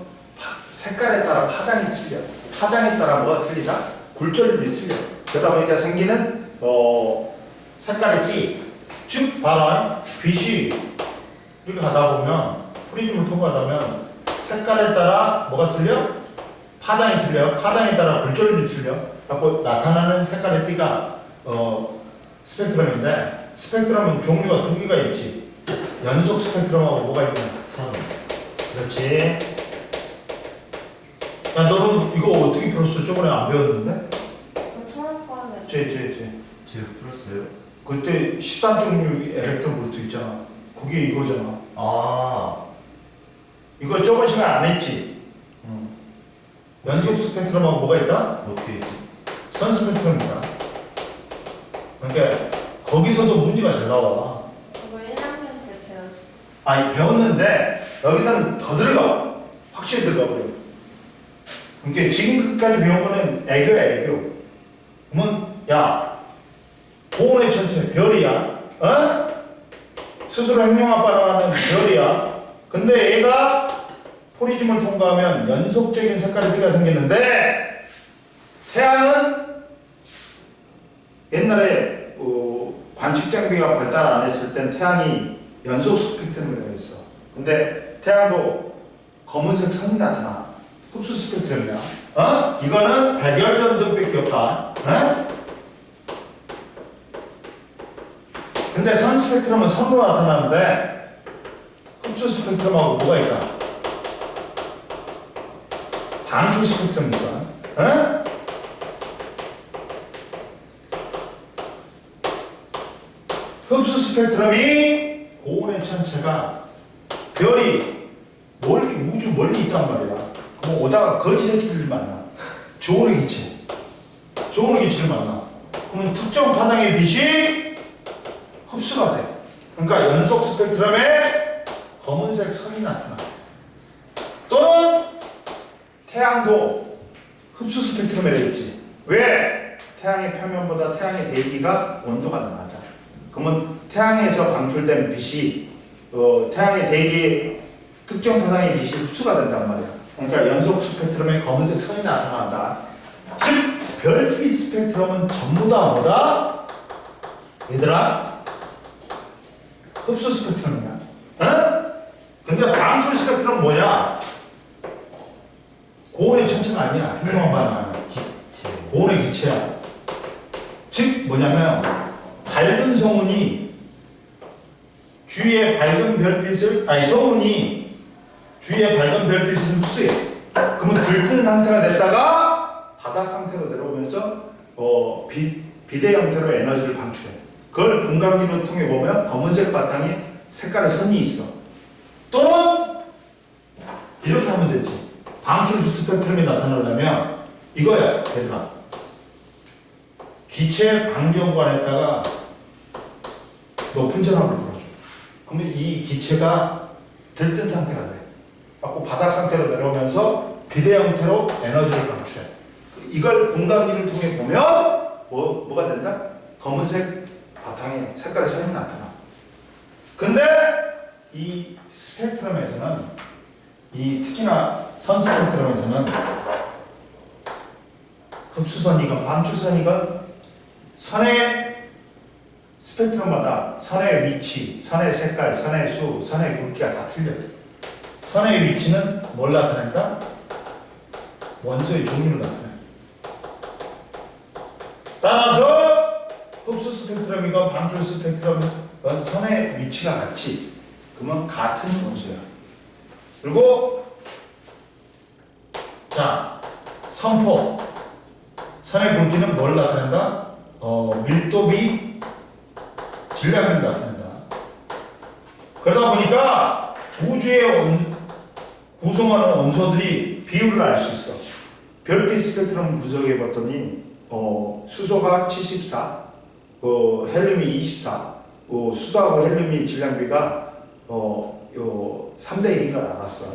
색깔에 따라 파장이 틀려. 파장에 따라 뭐가 틀리다? 굴절률이 틀려. 그러다 보니까 생기는 색깔의 띠. 즉 봐라. 빛이 이렇게 가다 보면 프리즘을 통과하다면 색깔에 따라 뭐가 틀려? 파장이 틀려. 파장에 따라 굴절률이 틀려. 그래서 나타나는 색깔의 띠가 스펙트럼인데 스펙트럼은 종류가 2개가 있지. 연속 스펙트럼하고 뭐가 있냐? 선. 그렇지. 야, 너는 이거 어떻게 풀었어? 저번에 안 배웠는데? 통합과학에. 제가 풀었어요? 그때 13종류 엘렉트론 볼트 있잖아. 그게 이거잖아. 이거 저번 시간 안 했지? 연속 스펙트럼하고 뭐가 있다? 어떻게 했지? 선 스펙트럼이다. 그러니까 거기서도 문제가 잘 나와. 그거 1학년 때 배웠어. 아니 배웠는데 여기서는 더 들어가. 확실히 들어가 버려. 그러니까 지금까지 배운 거는 애교야 애교. 그러면 야 고온의 천체 별이야. 스스로 행동을 따라가는 별이야. 근데 얘가 포리즘을 통과하면 연속적인 색깔의 띠가 생기는데 태양은 옛날에 관측 장비가 발달 안 했을 땐 태양이 연속 스펙트럼이라고 했어. 근데 태양도 검은색 선이 나타나. 흡수 스펙트럼이야. 이거는 백열전등빛 격파. 근데 선 스펙트럼은 선으로 나타나는데 흡수 스펙트럼하고 뭐가 있다? 방출 스펙트럼이 있어. 흡수 스펙트럼이 고온의 천체가 별이 우주 멀리 있단 말이야. 그럼 오다가 거지 새끼들 만나. 조온의 기체. 조온의 기체를 만나. 그러면 특정 파장의 빛이 흡수가 돼. 그러니까 연속 스펙트럼에 검은색 선이 나타나. 또는 태양도 흡수 스펙트럼에 되어 있지. 왜? 태양의 표면보다 태양의 대기가 온도가 낮아. 그러면 태양에서 방출된 빛이 태양의 대기에 특정 파장의 빛이 흡수가 된단 말이야. 그러니까 연속 스펙트럼에 검은색 선이 나타난다. 즉 별빛 스펙트럼은 전부 다 뭐다? 얘들아 흡수 스펙트럼이야. 근데 방출 스펙트럼은 뭐냐? 고온의 천체가 아니야. 행동한 바는 아니야. 기체. 고온의 기체야. 즉 뭐냐면 밝은 성운이 주위의 밝은 별빛을 성운이 주위의 밝은 별빛을 흡수해. 그러면 들뜬 상태가 됐다가 바닥 상태로 내려오면서 비대 형태로 에너지를 방출해. 그걸 분광기로 통해 보면 검은색 바탕에 색깔의 선이 있어. 또는 이렇게 하면 되지. 방출 스펙트럼이 나타나려면 이거야, 얘들아. 기체 방정관에다가 높은 전압을 불어줘. 그러면 이 기체가 들뜬 상태가 돼. 갖고 바닥 상태로 내려오면서 비대 형태로 에너지를 방출해. 이걸 분광기를 통해 보면 뭐가 된다? 검은색 바탕에 색깔의 선이 나타나. 근데 이 스펙트럼에서는 특히나 선 스펙트럼에서는 흡수선이건 방출선이건 선의 스펙트럼마다 선의 위치, 선의 색깔, 선의 수, 선의 굵기가 다 틀려. 선의 위치는 뭘 나타낸다? 원소의 종류를 나타내. 따라서 흡수 스펙트럼이건 방출 스펙트럼이건 선의 위치가 같이. 그러면 같은 원소야. 그리고 자, 선포. 선의 굵기는 뭘 나타낸다? 밀도비 질량을 나타낸다. 그러다 보니까 우주의 구성하는 원소들이 비율을 알 수 있어. 별빛 스펙트럼 분석해 봤더니 수소가 74, 헬륨이 24, 수소하고 헬륨이 질량비가 3대 1인 걸 알았어.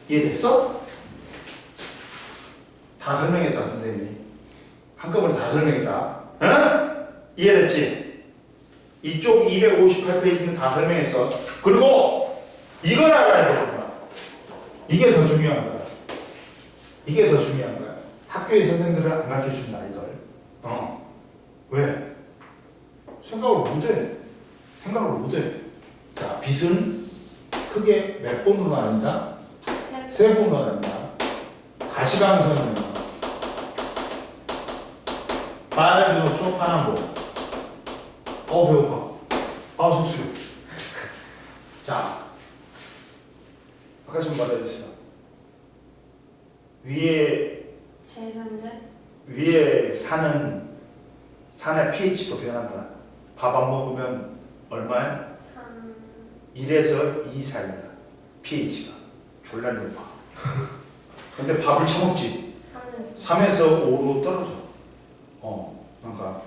이해됐어? 다 설명했다 선생님이. 한꺼번에 다 설명했다. 응? 이해됐지? 이쪽 258페이지는 다 설명했어. 그리고 이걸 알아야 되는구나. 이게 더 중요한 거야. 이게 더 중요한 거야. 학교의 선생님들은 안 가르쳐준다 이걸. 왜? 생각을 못해. 생각을 못해. 자, 빛은 크게 몇 번으로 나뉜다? 세 번으로 나뉜다. 가시광선은 빨주노초 파남보. 배고파. 속쓰려. 자, 아까 좀 말해줬어. 위에 산의 pH도 변한다. 밥 안 먹으면 얼마야? 1에서 2 사이야. pH가 졸라 높아. 근데 밥을 처먹지. 3에서 5로 떨어져. 그러니까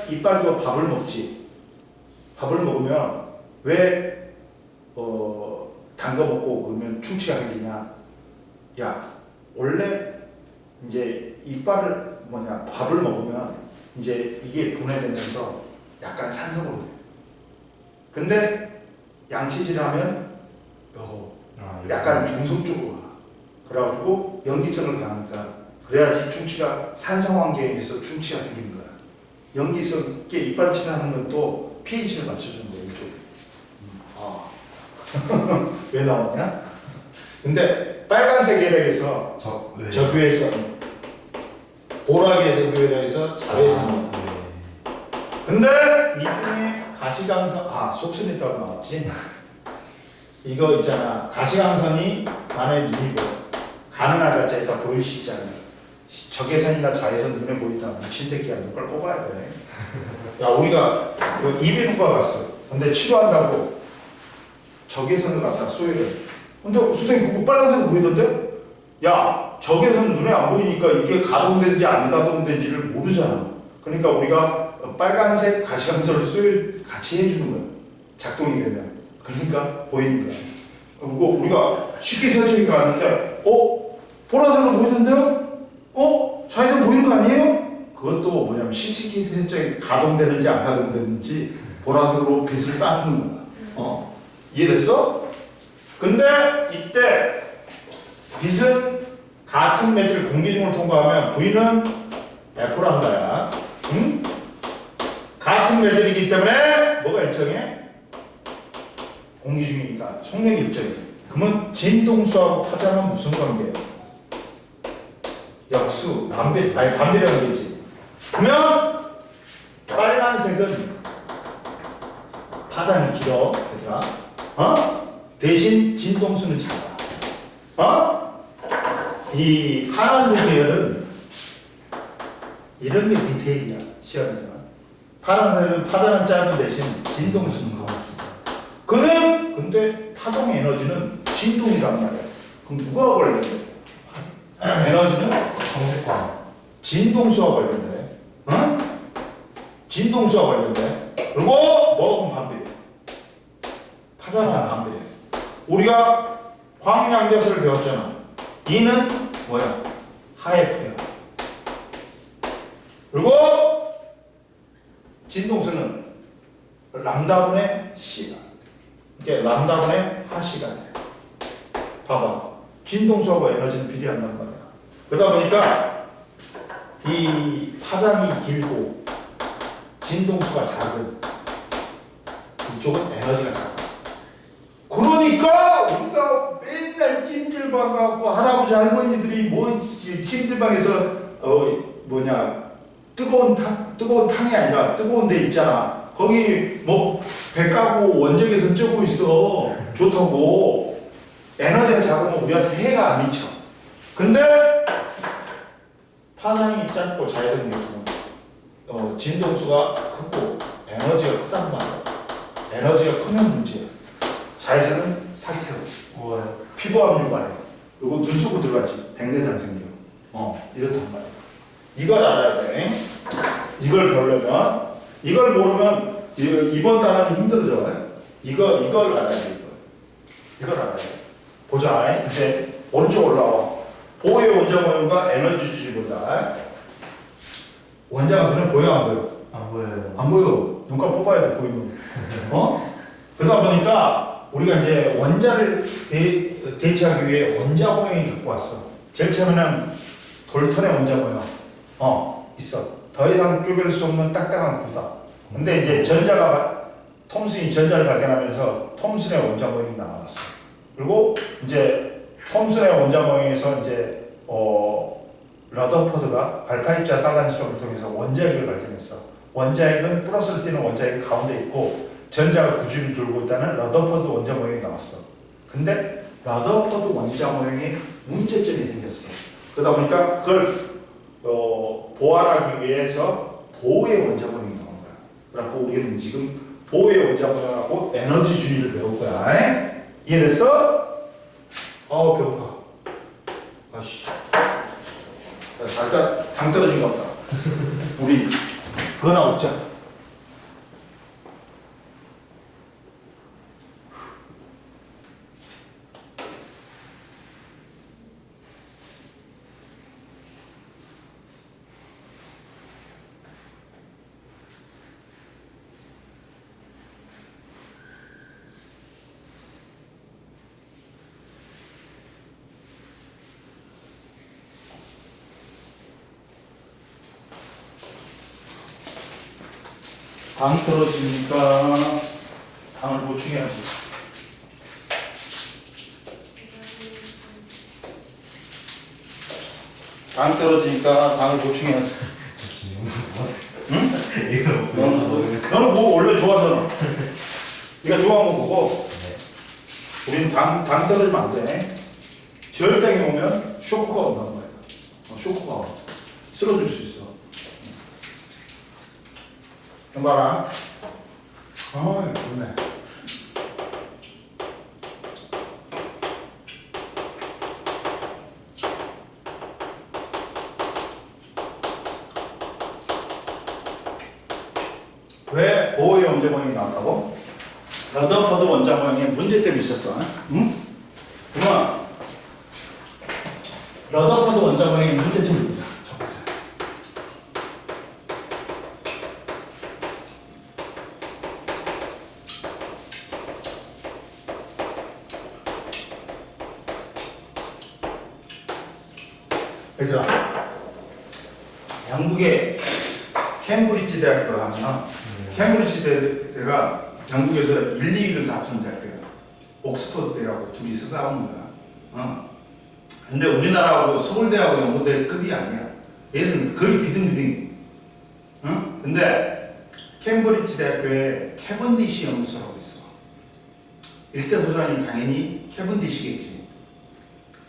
이빨도 밥을 먹지. 밥을 먹으면 왜 단 거 먹고 그러면 충치가 생기냐? 야, 원래 이제 밥을 먹으면 이제 이게 분해되면서 약간 산성으로 돼. 근데 양치질하면 약간 중성 쪽으로 가. 그래가지고 연기성을 가하니까 그래야지 충치가 산성 환경에서 충치가 생기는 거야. 연기성 있게 이빨칠을 하는 것도 pH를 맞춰주는 거야 이쪽. 왜 나오냐? 근데 빨간색 에너지에서 적외선, 보라색 에너지에서 자외선. 근데 이 중에 가시광선, 속수니까 나왔지. 이거 있잖아. 가시광선이 만약에 눈이 보여. 가능하다 일단 보일 수 있잖아. 적외선이나 자외선 눈에 보인다. 미친 새끼야. 누굴 뽑아야 돼. 야, 우리가 이비인후과 갔어. 근데 치료한다고 적외선을 갖다 쏘이래. 근데 선생님 그거 빨간색 보이던데? 야, 적외선 눈에 안 보이니까 이게 가동되는지 안 가동되는지를 모르잖아. 그러니까 우리가 빨간색 가시광선을 같이 해주는 거야. 작동이 되면. 그러니까 보이는 거야. 그리고 우리가 식기세척기가 왔는데 보라색으로 보이던데요? 자외선 보이는 거 아니에요? 그것도 뭐냐면 식기세척기 가동되는지 안 가동되는지 보라색으로 빛을 쏴주는 거야. 이해됐어? 근데 이때 빛은 같은 매질 공기 중을 통과하면 V는 F란 거야. 응? 같은 매질이기 때문에 뭐가 일정해? 공기 중이니까 속력이 일정해. 그러면 진동수하고 파장은 무슨 관계예요? 역수, 반비례가 되지. 그러면 빨간색은 파장이 길어, 얘들아. 대신 진동수는 작아. 이 파란색 계열은 이런 게 디테일이야, 시험에서. 파란색은 파장은 짧은 대신 진동수는 커. 근데 파동 에너지는 진동이란 말이야. 그럼 누가 관련돼? 에너지는 정색광. 진동수와 관련돼. 진동수와 관련돼. 그리고 뭐하고 반비례? 파장과 반비례. 우리가 광량대수를 배웠잖아. 이는 뭐야? 하F야. 그리고 진동수는 람다분의 C가. 이게 람다분의 하시가 돼. 봐봐. 진동수하고 에너지는 비례한단 말이야. 그러다 보니까 이 파장이 길고 진동수가 작은 이쪽은 에너지가 작아. 그러니까 우리가 맨날 찜질방 가고 할아버지 할머니들이 뭐 찜질방에서 뜨거운 탕이 아니라 뜨거운 데 있잖아. 거기 뭐 배 까고 원적에서 쪄고 있어. 좋다고. 에너지가 작으면 우리한테 해가 안 미쳐. 근데 파장이 짧고 자외선 계통은 진동수가 크고 에너지가 크단 말이야. 에너지가 크면 문제야. 자외선은 살펴서 피부 압류 말이야. 그리고 눈 속으로 들어가지. 백내장 생겨. 이렇단 말이야. 이걸 알아야 돼. 이걸 배우려면 이걸 모르면 이번 단원이 힘들어져. 이걸 알아야 돼. 이걸 알아야 돼. 보자. 이제 오른쪽 올라와. 보호의 원자 모형과 에너지 주시 보자. 원자가 눈에 보여 안 보여? 안 보여요. 안 보여. 눈깔 뽑아야 돼 보이면. 그러다 보니까 우리가 이제 원자를 대체하기 위해 원자 모형이 갖고 왔어. 제일 처음에는 돌턴의 원자 모형. 있어. 더 이상 쪼갤 수 없는 딱딱한 구다. 근데 이제 톰슨이 전자를 발견하면서 톰슨의 원자 모형이 나왔어. 그리고 이제 톰슨의 원자 모형에서 이제 러더포드가 알파 입자 상단 실험을 통해서 원자핵을 발견했어. 원자핵은 플러스를 띄는 원자핵이 가운데 있고 전자가 구주를 돌고 있다는 러더포드 원자 모형이 나왔어. 근데 러더포드 원자 모형에 문제점이 생겼어. 그러다 보니까 그걸 보완하기 위해서 보호의 원자 모형이 나온 거야. 그래갖고 우리는 지금 보호의 원자 모형하고 에너지 주의를 배울 거야. 이해됐어? 배고파. 아씨. 살짝 당 떨어진 것 같다. 우리 그거나 먹자. 당 떨어지니까 당을 보충해야지. 당 떨어지니까 당을 보충해야지. 응? 너는 뭐 원래 좋아하잖아. 네가 좋아하는 거 보고. 우리는 당 떨어지면 안 돼. 저혈당이 오면 쇼크가 온단 말이야. 쇼크가 쓰러질 수 있어. 좀 봐라. 좋네. 왜 보호의 원자 모형이 나왔다고? 러더포드 원자 모형에 문제점이 있었던. 응? 그러면 러더포드 원자 모형의 문제점입니다. 얘들아, 영국의 캠브리지 대학교 하면 캠브리지 대가 영국에서 1, 2위를 다툰 대학교야. 옥스퍼드 대하고 둘이서 싸우는 거야. 근데 우리나라하고 서울대하고 연고대 급이 아니야. 얘는 거의 비등비등해. 근데 캠브리지 대학교에 캐번디시 연구소라고 있어. 일대 소장이 당연히 캐번디시겠지.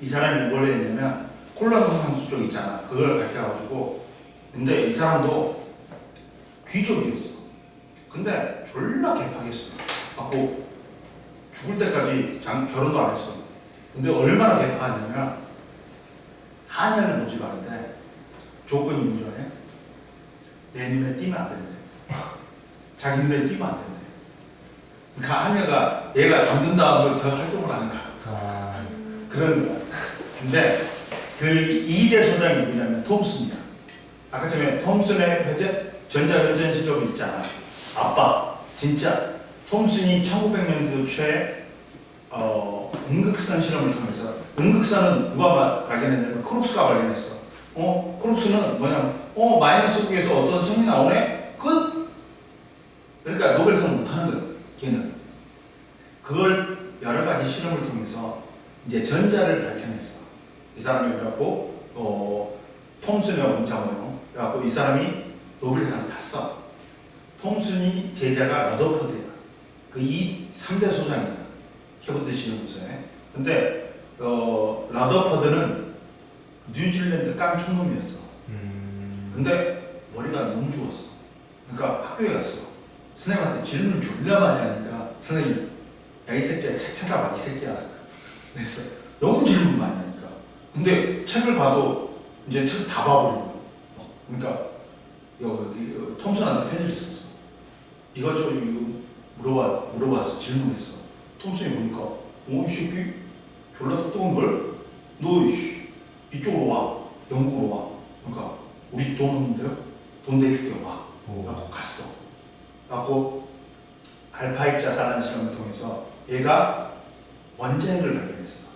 이 사람이 뭘 했냐면 콜라겐 상수 쪽 있잖아. 그걸 밝혀가지고. 근데 이 사람도 귀족이었어. 근데 졸라 개팍했어. 갖고 죽을 때까지 결혼도 안 했어. 근데 얼마나 개팍하냐면 한여를 모집하는데 조건이 문제네. 내 눈에 띄면 안 된대. 자기 눈에 띄면 안 된대. 그러니까 하녀가 얘가 잠든 다음에 더 활동을 하는 거야. 아, 그런 거야. 근데 그 2대 소장이 누구냐면 톰슨이야. 아까 전에 톰슨의 전자회전 실험이 있잖아. 아빠 진짜 톰슨이 1900년도 초에 음극선 실험을 통해서, 음극선은 누가 발견했냐면 크룩스가 발견했어. 크룩스는 뭐냐면 마이너스 극에서 어떤 성이 나오네? 끝! 그러니까 노벨상을 못하는 거야 걔는. 그걸 여러 가지 실험을 통해서 이제 전자를 밝혀냈어. 이 사람이 그래갖고 톰슨의 원자모형 그래갖고 이 사람이 노벨상을 탔어. 톰슨이 제자가 러더퍼드야. 그 3대 소장이야. 캐보드 실험소에. 근데 러더퍼드는 뉴질랜드 깡총놈이었어. 근데 머리가 너무 좋았어. 그러니까 학교에 갔어. 선생님한테 질문 졸라 많이 하니까 선생님, 야 이 새끼야 책 찾아봐 이 새끼야 그랬어. 너무 질문 많이 하니까. 근데 책을 봐도 이제 책 다 봐버리고. 그러니까 여기 톰슨한테 편지를 썼어. 이거 물어봤어. 질문했어. 톰슨이 보니까 이 새끼 졸라 똑똑한 걸? 너 이쪽으로 와. 영국으로 와. 그러니까 우리 집 돈 없는데요? 돈 내줄게 와. 라고 갔어. 라고 알파 입자산한 실험을 통해서 얘가 원자핵을 발견했어.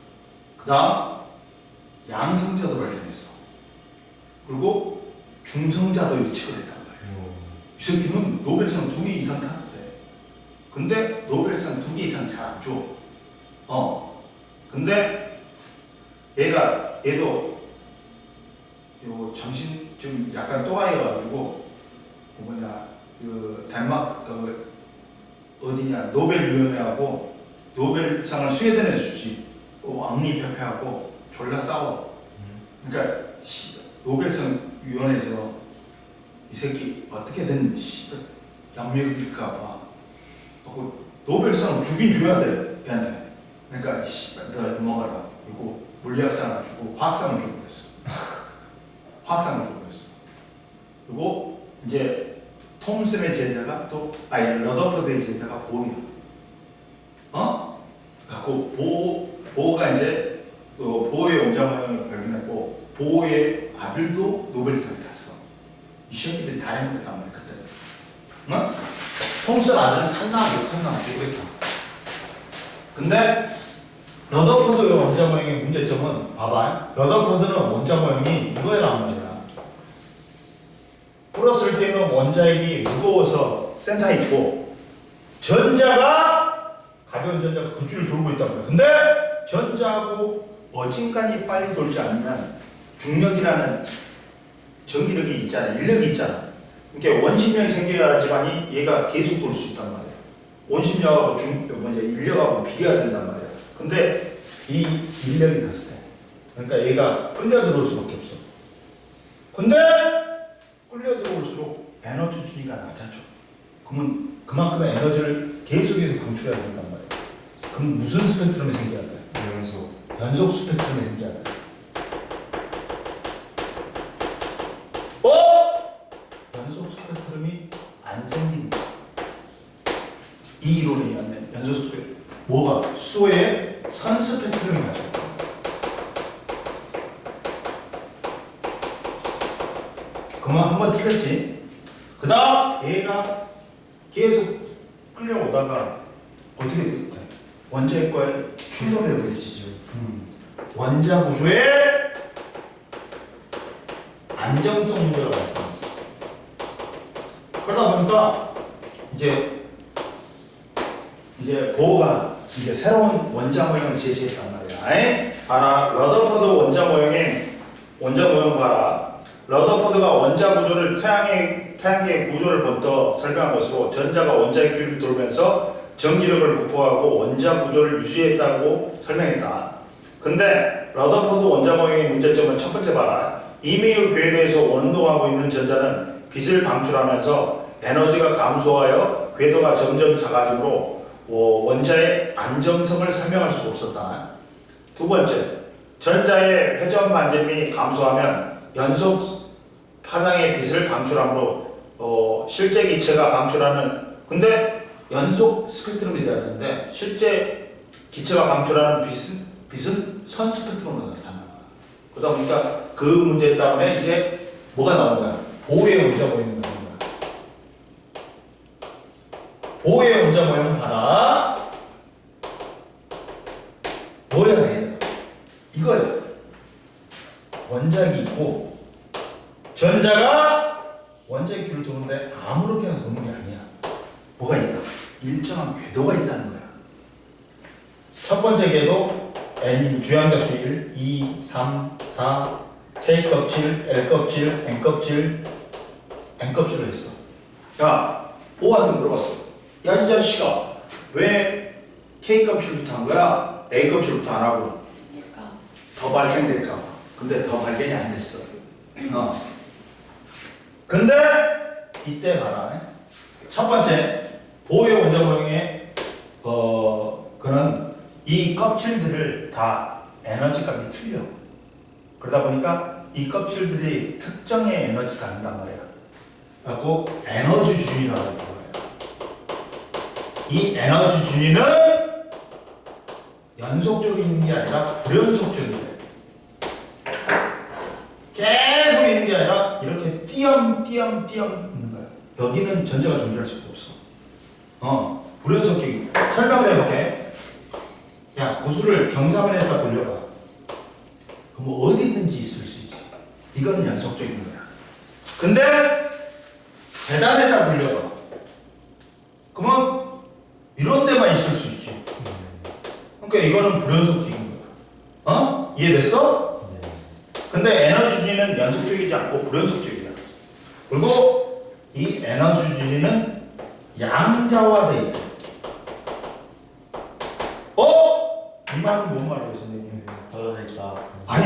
그 다음 양성자도 발견했어. 그리고 중성자도 예측을 했단 말이에요. 이 새끼는 노벨상 2개 이상 탔대. 근데 노벨상 2개 이상 잘 안 줘. 근데 얘도 요 정신 좀 약간 또라이여가지고 그 덴마크 어디냐 노벨위원회하고 노벨상을 스웨덴에 주지. 왕립협회하고 졸라 싸워. 그러니까 노벨상 위원회에서 이 새끼 어떻게든 양명일까봐 노벨상 주긴 줘야 돼 얘한테. 그러니까 너 먹어라. 그리고 물리학상을 주고 화학상을 주고 그랬어. 화학상을 주고 그랬어. 그리고 이제 톰슨의 제자가 러더퍼드의 제자가 보이야. 갖고 보가 이제 보의 원자모형을 발견했고 보의 아들도 노벨상을 탔어. 이 새끼들이 다 해먹었단 말이야 그때. 톰슨 아들은 탔나 못 탔나 모르겠다. 근데 러더퍼드 원자모형의 문제점은 봐봐. 러더퍼드는 원자모형이 이거란 말이야. 풀었을 때는 원자핵이 무거워서 센터에 있고 전자가 가벼운 전자가 그 줄을 돌고 있단 말이야. 근데 전자하고 어진간이 빨리 돌지 않으면 중력이라는 전기력이 있잖아. 인력이 있잖아. 그러니까 원심력이 생겨야지만이 얘가 계속 돌 수 있단 말이야. 원심력하고 인력하고 비교해야 된단 말이야. 근데 이 인력이 더 세. 그러니까 얘가 끌려 들어올 수밖에 없어. 근데 끌려 들어올수록 에너지 주기가 낮아져. 그러면 그만큼의 에너지를 계속해서 방출해야 된단 말이야. 그럼 무슨 스펙트럼이 생겨야 돼? 연속 스펙트럼이 생겨야 돼. 연속 스펙트럼이 안 생긴다. 이 이론에 의하면 연속 스펙트럼 뭐가? 수소의 선 스펙트럼이 맞아. 그만 한번 틀렸지. 그 다음 얘가 계속 끌려오다가 어떻게 돼? 원자핵과의 충돌을 해버리지. 원자 구조의 안정성 문제가 발생했어. 그러다 보니까 이제 보호가 이제 새로운 원자 모형을 제시했단 말이야. 봐라, 러더퍼드 원자 모형 봐라. 러더퍼드가 원자 구조를 태양계의 구조를 먼저 설명한 것으로 전자가 원자핵 주위를 돌면서 전기력을 구포하고 원자 구조를 유지했다고 설명했다. 근데 러더퍼드 원자 모형의 문제점은 첫 번째 봐라. 이미의 궤도에서 원동하고 있는 전자는 빛을 방출하면서 에너지가 감소하여 궤도가 점점 작아지므로 원자의 안정성을 설명할 수 없었다. 두 번째, 전자의 회전 반전이 감소하면 연속 파장의 빛을 방출하므로 실제 기체가 방출하는 근데 연속 스펙트럼이 돼야 되는데 실제 기체가 방출하는 빛은 선 스펙트럼으로 나타나는 거야. 그러다 보니까 그 문제 때문에 이제 뭐가 나오는 거야? 보호의 원자 모형이 나오는 거야. 보호의 원자 모형은 봐라. 뭐야 얘? 이거야. 원자핵이 있고 전자가 원자핵 줄을 도는데 아무렇게나 도는 게 아니야. 뭐가 있다? 일정한 궤도가 있다는 거야. 첫 번째 궤도 N 주양자수 1, 2, 3, 4 K 껍질, L 껍질, N 껍질, N 껍질을 했어. 야, O한테 물어봤어. 야, 이 자식아, 왜 K 껍질부터 한 거야? A 껍질부터 안 하고 그러니까 더 발생될까 봐. 근데 더 발견이 안 됐어. 근데 이때 봐라. 첫 번째 보호의 원자 모형의 그는 이 껍질들을 다 에너지 값이 틀려. 그러다 보니까 이 껍질들이 특정의 에너지가 아닌단 말이야. 그래갖고 에너지 준위라고 하는 거예요. 이 에너지 준위는 연속적으로 있는 게 아니라 불연속적이래. 계속 있는 게 아니라 이렇게 띄엄띄엄 있는 거야. 여기는 전자가 존재할 수가 없어. 불연속적인. 설명을 해볼게. 야, 구슬을 경사면에다 돌려봐. 그럼 어디든지 있을 수 있지. 이거는 연속적인 거야. 근데 계단에다 돌려봐. 그러면 이런 데만 있을 수 있지. 그러니까 이거는 불연속적인 거야. 이해됐어? 네. 근데 에너지 준위는 연속적이지 않고 불연속적이야. 그리고 이 에너지 준위는 양자화돼 있다. 이 말은 뭔 말이에요, 선생님? 떨어져 있다. 아니.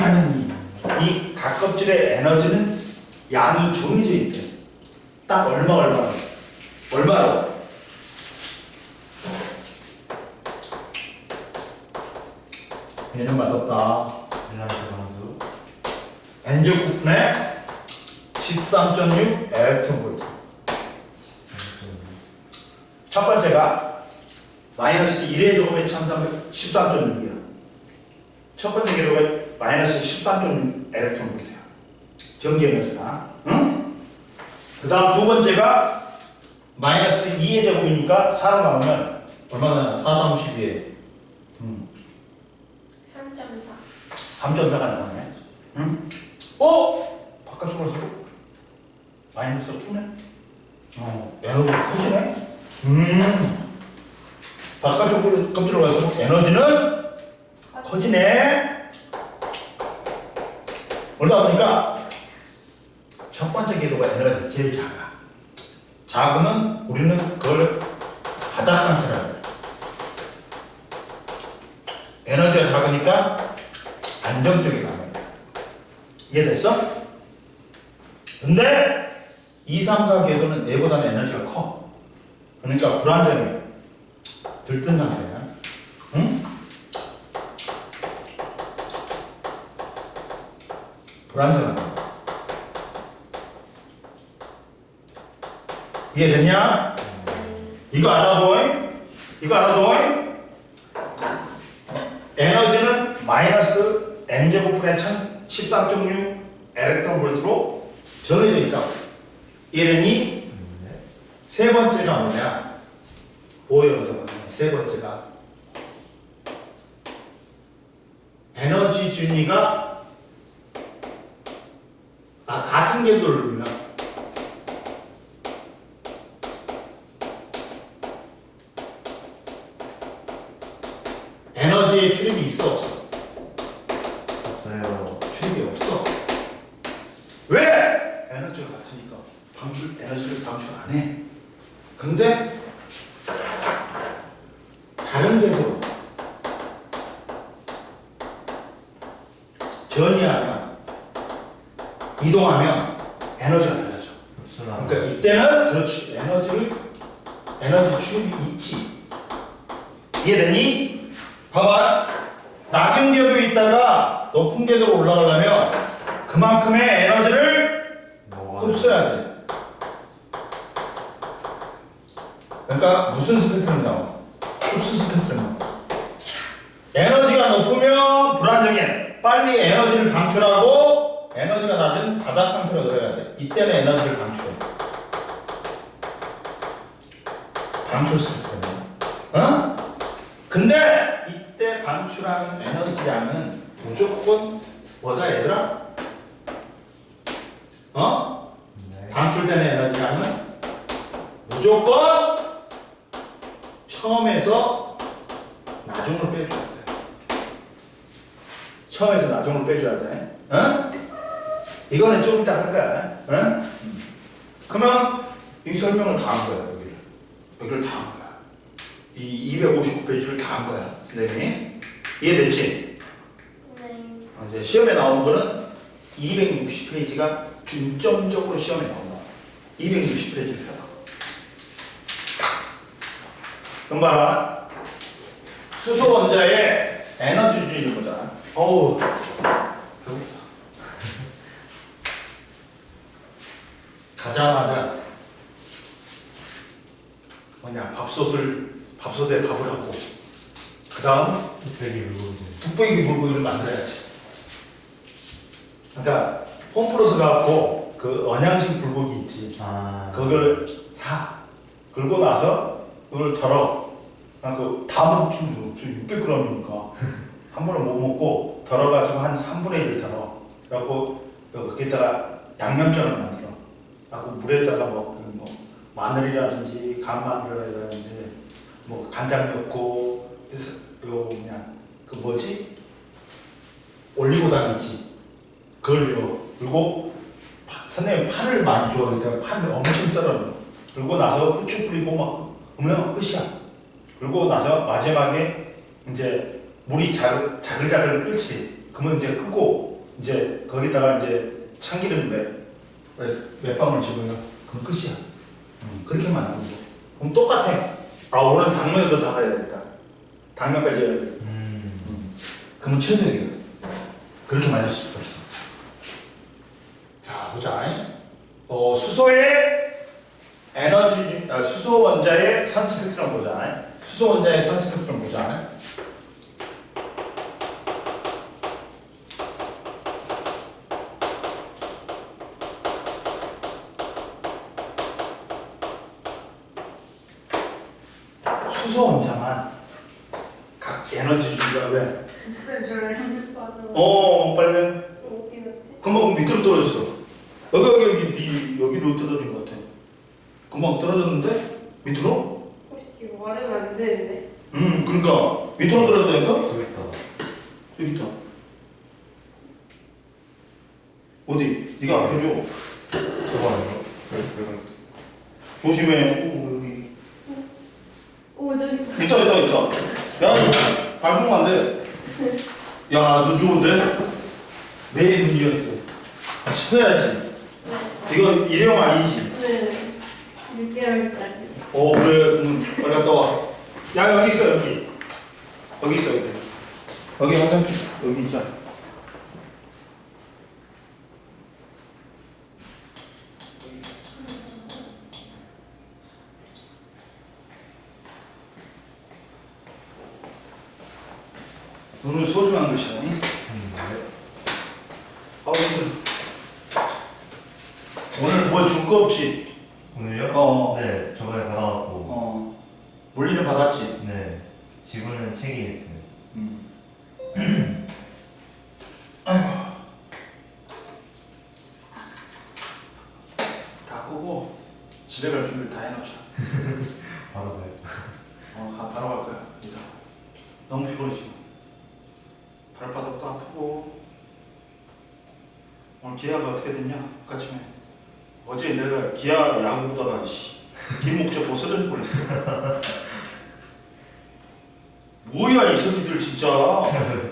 이 각껍질의 에너지는 양이 정해져 있대. 딱 얼마로? 얘는 맞았다. 벨라르트 상수. N제곱분의 13.6 엘렉트론볼트. 13.6. 첫 번째가 마이너스 1의 제곱에 13.6이야. 첫 번째 궤도가 마이너스 13.6 엘렉트론볼트야. 전기 에너지가. 응? 그 다음 두 번째가 마이너스 2의 제곱이니까 4로 나오면 얼마나 4, 3, 12에 3.4 3.4가 나오네. 응? 바깥쪽으로 마이너스가 주네. 에너지가 커지네. 바깥쪽으로 껍질로 가서 에너지는 커지네. 그러다 보니까 첫 번째 궤도가 에너지가 제일 작아. 작으면 우리는 그걸 바닥 상태라고 해요. 에너지가 작으니까 안정적이란 말이야. 이해됐어? 근데 2, 3, 4 궤도는 얘보다는 에너지가 커. 그러니까 불안정해. 들뜬 상태야. 응? 불안정한 거야. 이해됐냐? 이거 알아둬. 에너지는 마이너스 n제곱분의 13.6 엘렉트론볼트로 정해져 있다. 이해됐니? 세 번째가 뭐냐? 보호의 원자 모형. 세 번째가 에너지 준위가 같은 궤도를 보면 에너지의 출입이 있어 없어? 없어요. 출입이 없어. 왜? 에너지가 같으니까 에너지를 방출 안 해. 근데 다른 궤도 전이하면 이동하면 에너지가 달라져. 흡수나. 그러니까 이때는 그렇지. 에너지 출입이 있지. 이해되니? 봐봐. 낮은 궤도에 있다가 높은 궤도로 올라가려면 그만큼의 에너지를 흡수해야 돼. 그러니까 무슨 스펙트럼이 나와? 흡수 스펙트럼. 에너지가 높으면 불안정해. 빨리 에너지를 방출하고 에너지가 낮은 바닥 상태로 들어야 돼. 이때는 에너지를 방출해. 방출 스펙트럼. 어? 근데 이때 방출하는 에너지 양은 무조건 뭐다 얘들아? 어? 네. 방출되는 에너지 양은 무조건 처음에서 나중으로 빼줘야 돼. 처음에서 나중으로 빼줘야 돼. 어? 이거는 좀 이따 할 거야. 어? 그러면 이 설명을 다 한 거야. 여기를 다 한 거야. 이 259페이지를 다 한 거야. 선생님이 이해됐지? 네. 이제 시험에 나오는 거는 260페이지가 중점적으로 시험에 나온다. 260페이지를 해봐. 그럼 봐라. 수소 원자의 에너지 주의를 보자. 어우, 배고프다. 가자마자 뭐냐 밥솥에 밥을 하고 그 다음 되게 물고기. 뚝배기 물고기를 만들어야지. 그러니까 폼프로스 갖고 그 언양식 불고기 있지. 아. 그걸 다 긁고 나서 그걸 덜어. 그다 먹으면 600g이니까 한 번에 못 먹고 덜어가지고 한 3분의 1을 덜어. 그래갖고 거기다가 양념장을 만들어. 그 물에다가 뭐 마늘이라든지 간마늘이라든지 뭐 간장 넣고 그래서 요 그냥 그 뭐지 올리고당 있지. 그걸 넣어. 그리고 선생님 파를 많이 좋아하기 때문에 파를 엄청 썰어. 그리고 나서 후추 뿌리고 막 그러면 끝이야. 그리고 나서 마지막에 이제 물이 자글자글 끓지. 그러면 이제 끄고 이제 거기다가 이제 참기름 몇 방울 집어요. 그럼 끝이야. 그렇게 만드는 거. 그럼 똑같아. 오늘 당면도 잡아야 되겠다. 당면까지 해야 돼. 그러면 최적이야. 그렇게 맞을 수가 없어. 자, 보자. 수소의 에너지, 수소 원자의 선 스펙트럼 보자. 수소 원자의 선 스펙트럼 보자. 수소 원자만 각 에너지 주기가 왜? 무슨 저래 연습하는 빨리 해. 어디 갔지? 금방 밑으로 떨어졌어. 여기로 떨어진 것 같아. 금방 떨어졌는데? 밑으로? 혹시 지금 말하면 안 되는데? 그러니까 밑으로 떨어졌다니까? 저기 있다. 여기 있다. 어디? 네가 알려줘. 저거 아니에요? 조심해. 여기. 오 저기 있다. 있다. 야, 이거 밟으면 안 돼. 야, 눈 좋은데? 내 눈이었어. 씻어야지. 이거 일회용 아니지? 네. 6개월짜리. 그래. 그럼 빨리 갔다 와. 야, 여기 있어, 여기. 여기 있어, 여기. 여기 화장실, 여기 있자. 눈은 소중한 것이야. 네. 오늘 뭐 줄 거 없지? 오늘요? 네, 저번에 받아왔고. 물리는 받았지? 네. 지구는 책이 있어요. 다 끄고 집에 갈 준비를 다 해놓자. 바로 가요. 바로 갈 거야. 이제. 너무 피곤해 지금. 발바닥도 아프고. 오늘 기아가 어떻게 됐냐? 아까 아침에. 어제 내가 기아 야구 보다가 김목재 벗어질 뻔했어. 뭐야 이 새끼들 진짜.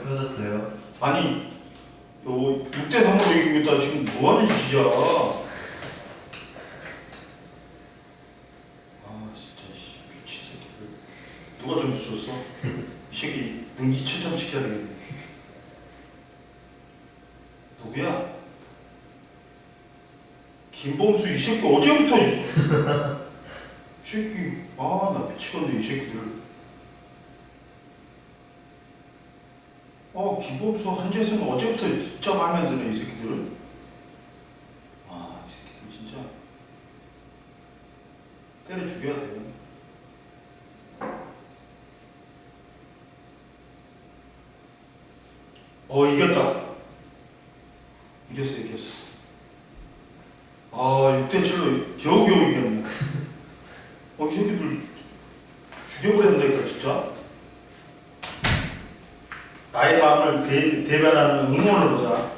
끄셨어요? 아니 요 6대 3으로 이기겠다 지금 뭐하는 짓이야. 진짜 미친 새끼들. 누가 점수 줬어? 이 새끼 능지 7점 시켜야 되겠네. 누구야? 김범수 이 새끼 어제부터 새끼, 아, 나 미치겠네, 이 새끼들. 기법수 한재수는 어제부터 진짜 마음에 드네, 이 새끼들은. 아, 이 새끼들 진짜. 때려 죽여야 돼. 이겼다. 이겼어. 6대7로 겨우겨우 이겼네. 이 새끼들 죽여버려야 된다니까, 진짜. 나의 마음을 대변하는 응원을 보자.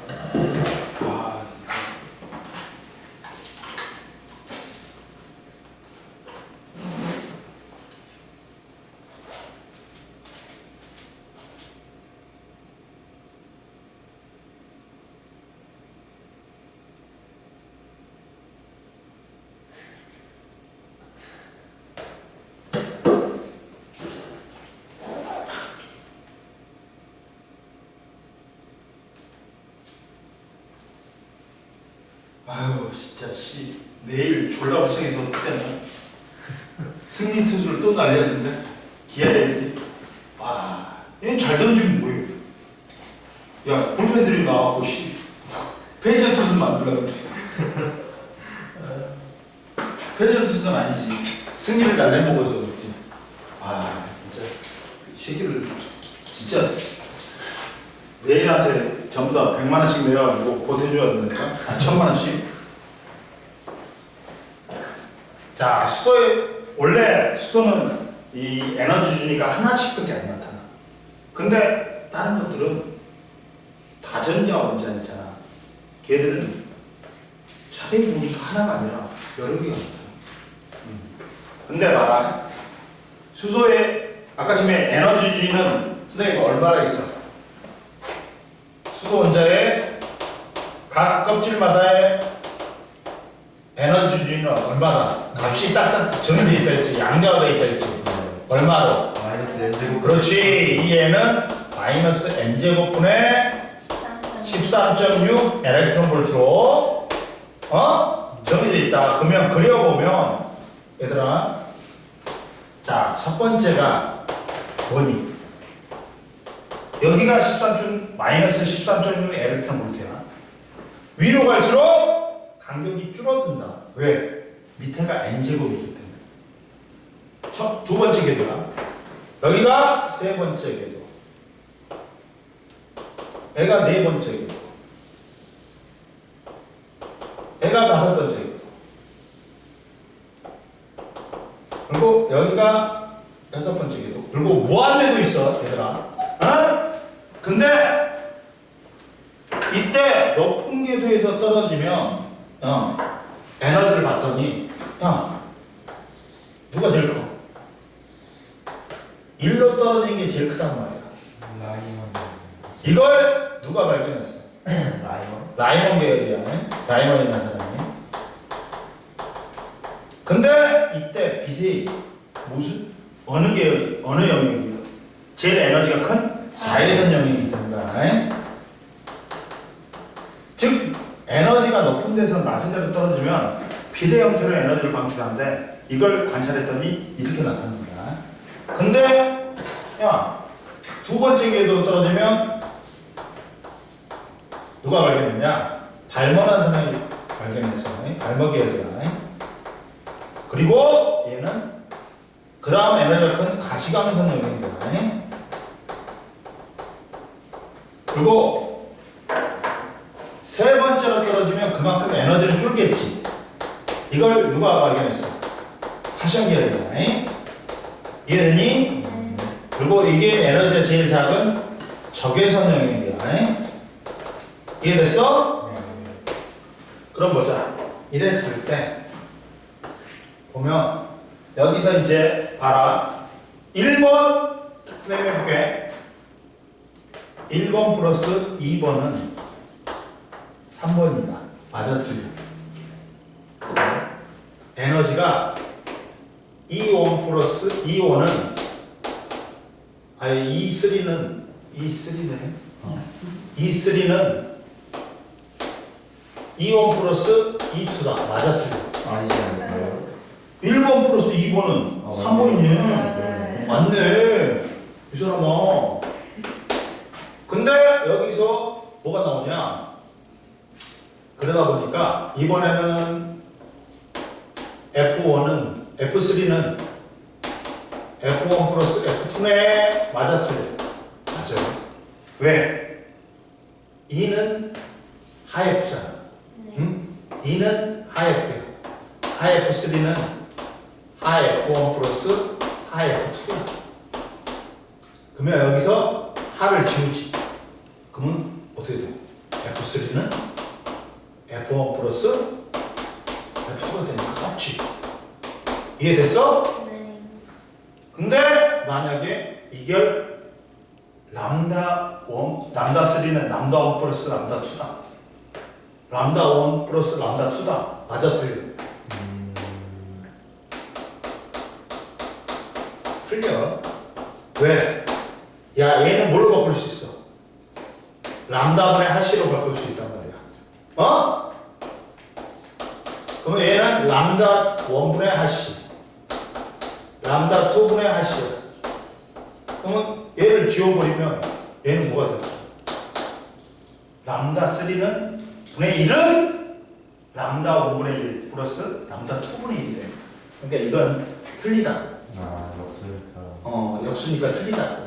아유, 진짜 씨, 내일 졸라 불쌍해서 어떡하냐. 승리 투수를 또 날렸는데 기아 애들이. 얘는 잘 던지면 뭐예요? 야, 볼펜들이 나와고 씨, 패전 투수 만들려고. 패전 투수는 아니지. 승리를 날려먹어서 그렇지. 진짜 이 새끼를 진짜 내일한테 전부 다 100만 원씩 내가지고 보태줘야 된다니까? 1000만 원씩? 자, 원래 수소는 이 에너지 준위가 하나씩밖에 안 나타나. 근데 다른 것들은 다전자 원자 있잖아. 걔들은 자세히 보니까 하나가 아니라 여러 개가 나타나. 근데 봐라. 수소의 아까 전에 에너지 준위는 선생님 얼마나 있어? 수소 원자의 각 껍질마다의 에너지 준위는 얼마나? 값이 딱딱 정해져 있다 했지. 양자가 되어 있다 했지. 얼마로? 마이너스 n제곱. 그렇지. 이 애는 마이너스 n제곱분의 13.6 엘렉트론 볼트로 정해져 있다. 그러면 그려보면 얘들아, 자, 첫 번째가 뭐니? 여기가 마이너스 13.6 엘렉트론 볼트야. 위로 갈수록 간격이 줄어든다. 왜? 밑에가 n제곱이기 때문에. 두 번째 궤도야. 여기가 세 번째 궤도. 얘가 네 번째 궤도. 얘가 다섯 번째 궤도. 그리고 여기가 여섯 번째 궤도. 그리고 무한대도 있어, 얘들아. 근데 이때 높은 궤도에서 떨어지면 에너지를 봤더니 누가 제일 커? 1로 떨어진 게 제일 크단 말이야. 라이먼. 이걸 누가 발견했어? 라이먼? 라이먼 계열이야. 라이먼이라는 사람이. 근데 이때 빛이 어느 계열, 어느 영역이야? 제일 에너지가 큰 자외선 영역이기 때문에. 즉 에너지가 높은 데서 낮은 데로 떨어지면 비대 형태로 에너지를 방출하는데 이걸 관찰했더니 이렇게 나타납니다. 근데 두 번째 궤도로 떨어지면 누가 발견했냐? 발머난 사람이 발견했어. 발머 계열이야. 그리고 얘는 그 다음 에너지가 큰 가시광선 영역입니다. 그리고 세 번째로 떨어지면 그만큼 에너지는 줄겠지. 이걸 누가 발견했어? 파션 계열이야. 이해되니? 그리고 이게 에너지가 제일 작은 적외선 영역이야. 이해됐어? 그럼 보자. 이랬을 때 보면 여기서 이제 봐라. 1번 선생님 해볼게. 1번 플러스 2번은 3번이다. 맞아 틀려. 에너지가 E1 플러스 E1은 E3는 E1 플러스 E2다. 맞아 틀려. 아니지 않을까요? 1번 플러스 2번은 아, 3번이네. 맞네. 맞네. 이 사람아. 근데 여기서 뭐가 나오냐? 그러다 보니까 이번에는 F1은 F3는 F1 플러스 F2네. 맞아, 틀려? 맞아요. 왜? 2는 하F잖아. 네. 응? 2는 하F야. 하F3는 하F1 플러스 하F2야. 그러면 여기서 하를 지우지. 그러면 어떻게 돼? F3는 F1 플러스 F2가 되니까 똑같지. 이해됐어? 네. 근데 만약에 이결 람다 1, 람다 3는 람다 1 플러스 람다 2다. 람다 1 플러스 람다 2다. 맞아, 틀려? 틀려. 왜? 야, 얘는 뭘로 바꿀 수 있어? 람다분의 하씨로 바꿀 수 있단 말이야. 어? 그러면 얘는 람다 1분의 하씨, 람다 2분의 하씨야. 그러면 얘를 지워버리면 얘는 뭐가 돼? 람다 3는 분의 1은 람다 5분의 1 플러스 람다 2분의 1이 돼. 그러니까 이건 틀리다. 아, 역수니까. 역수니까 틀리다.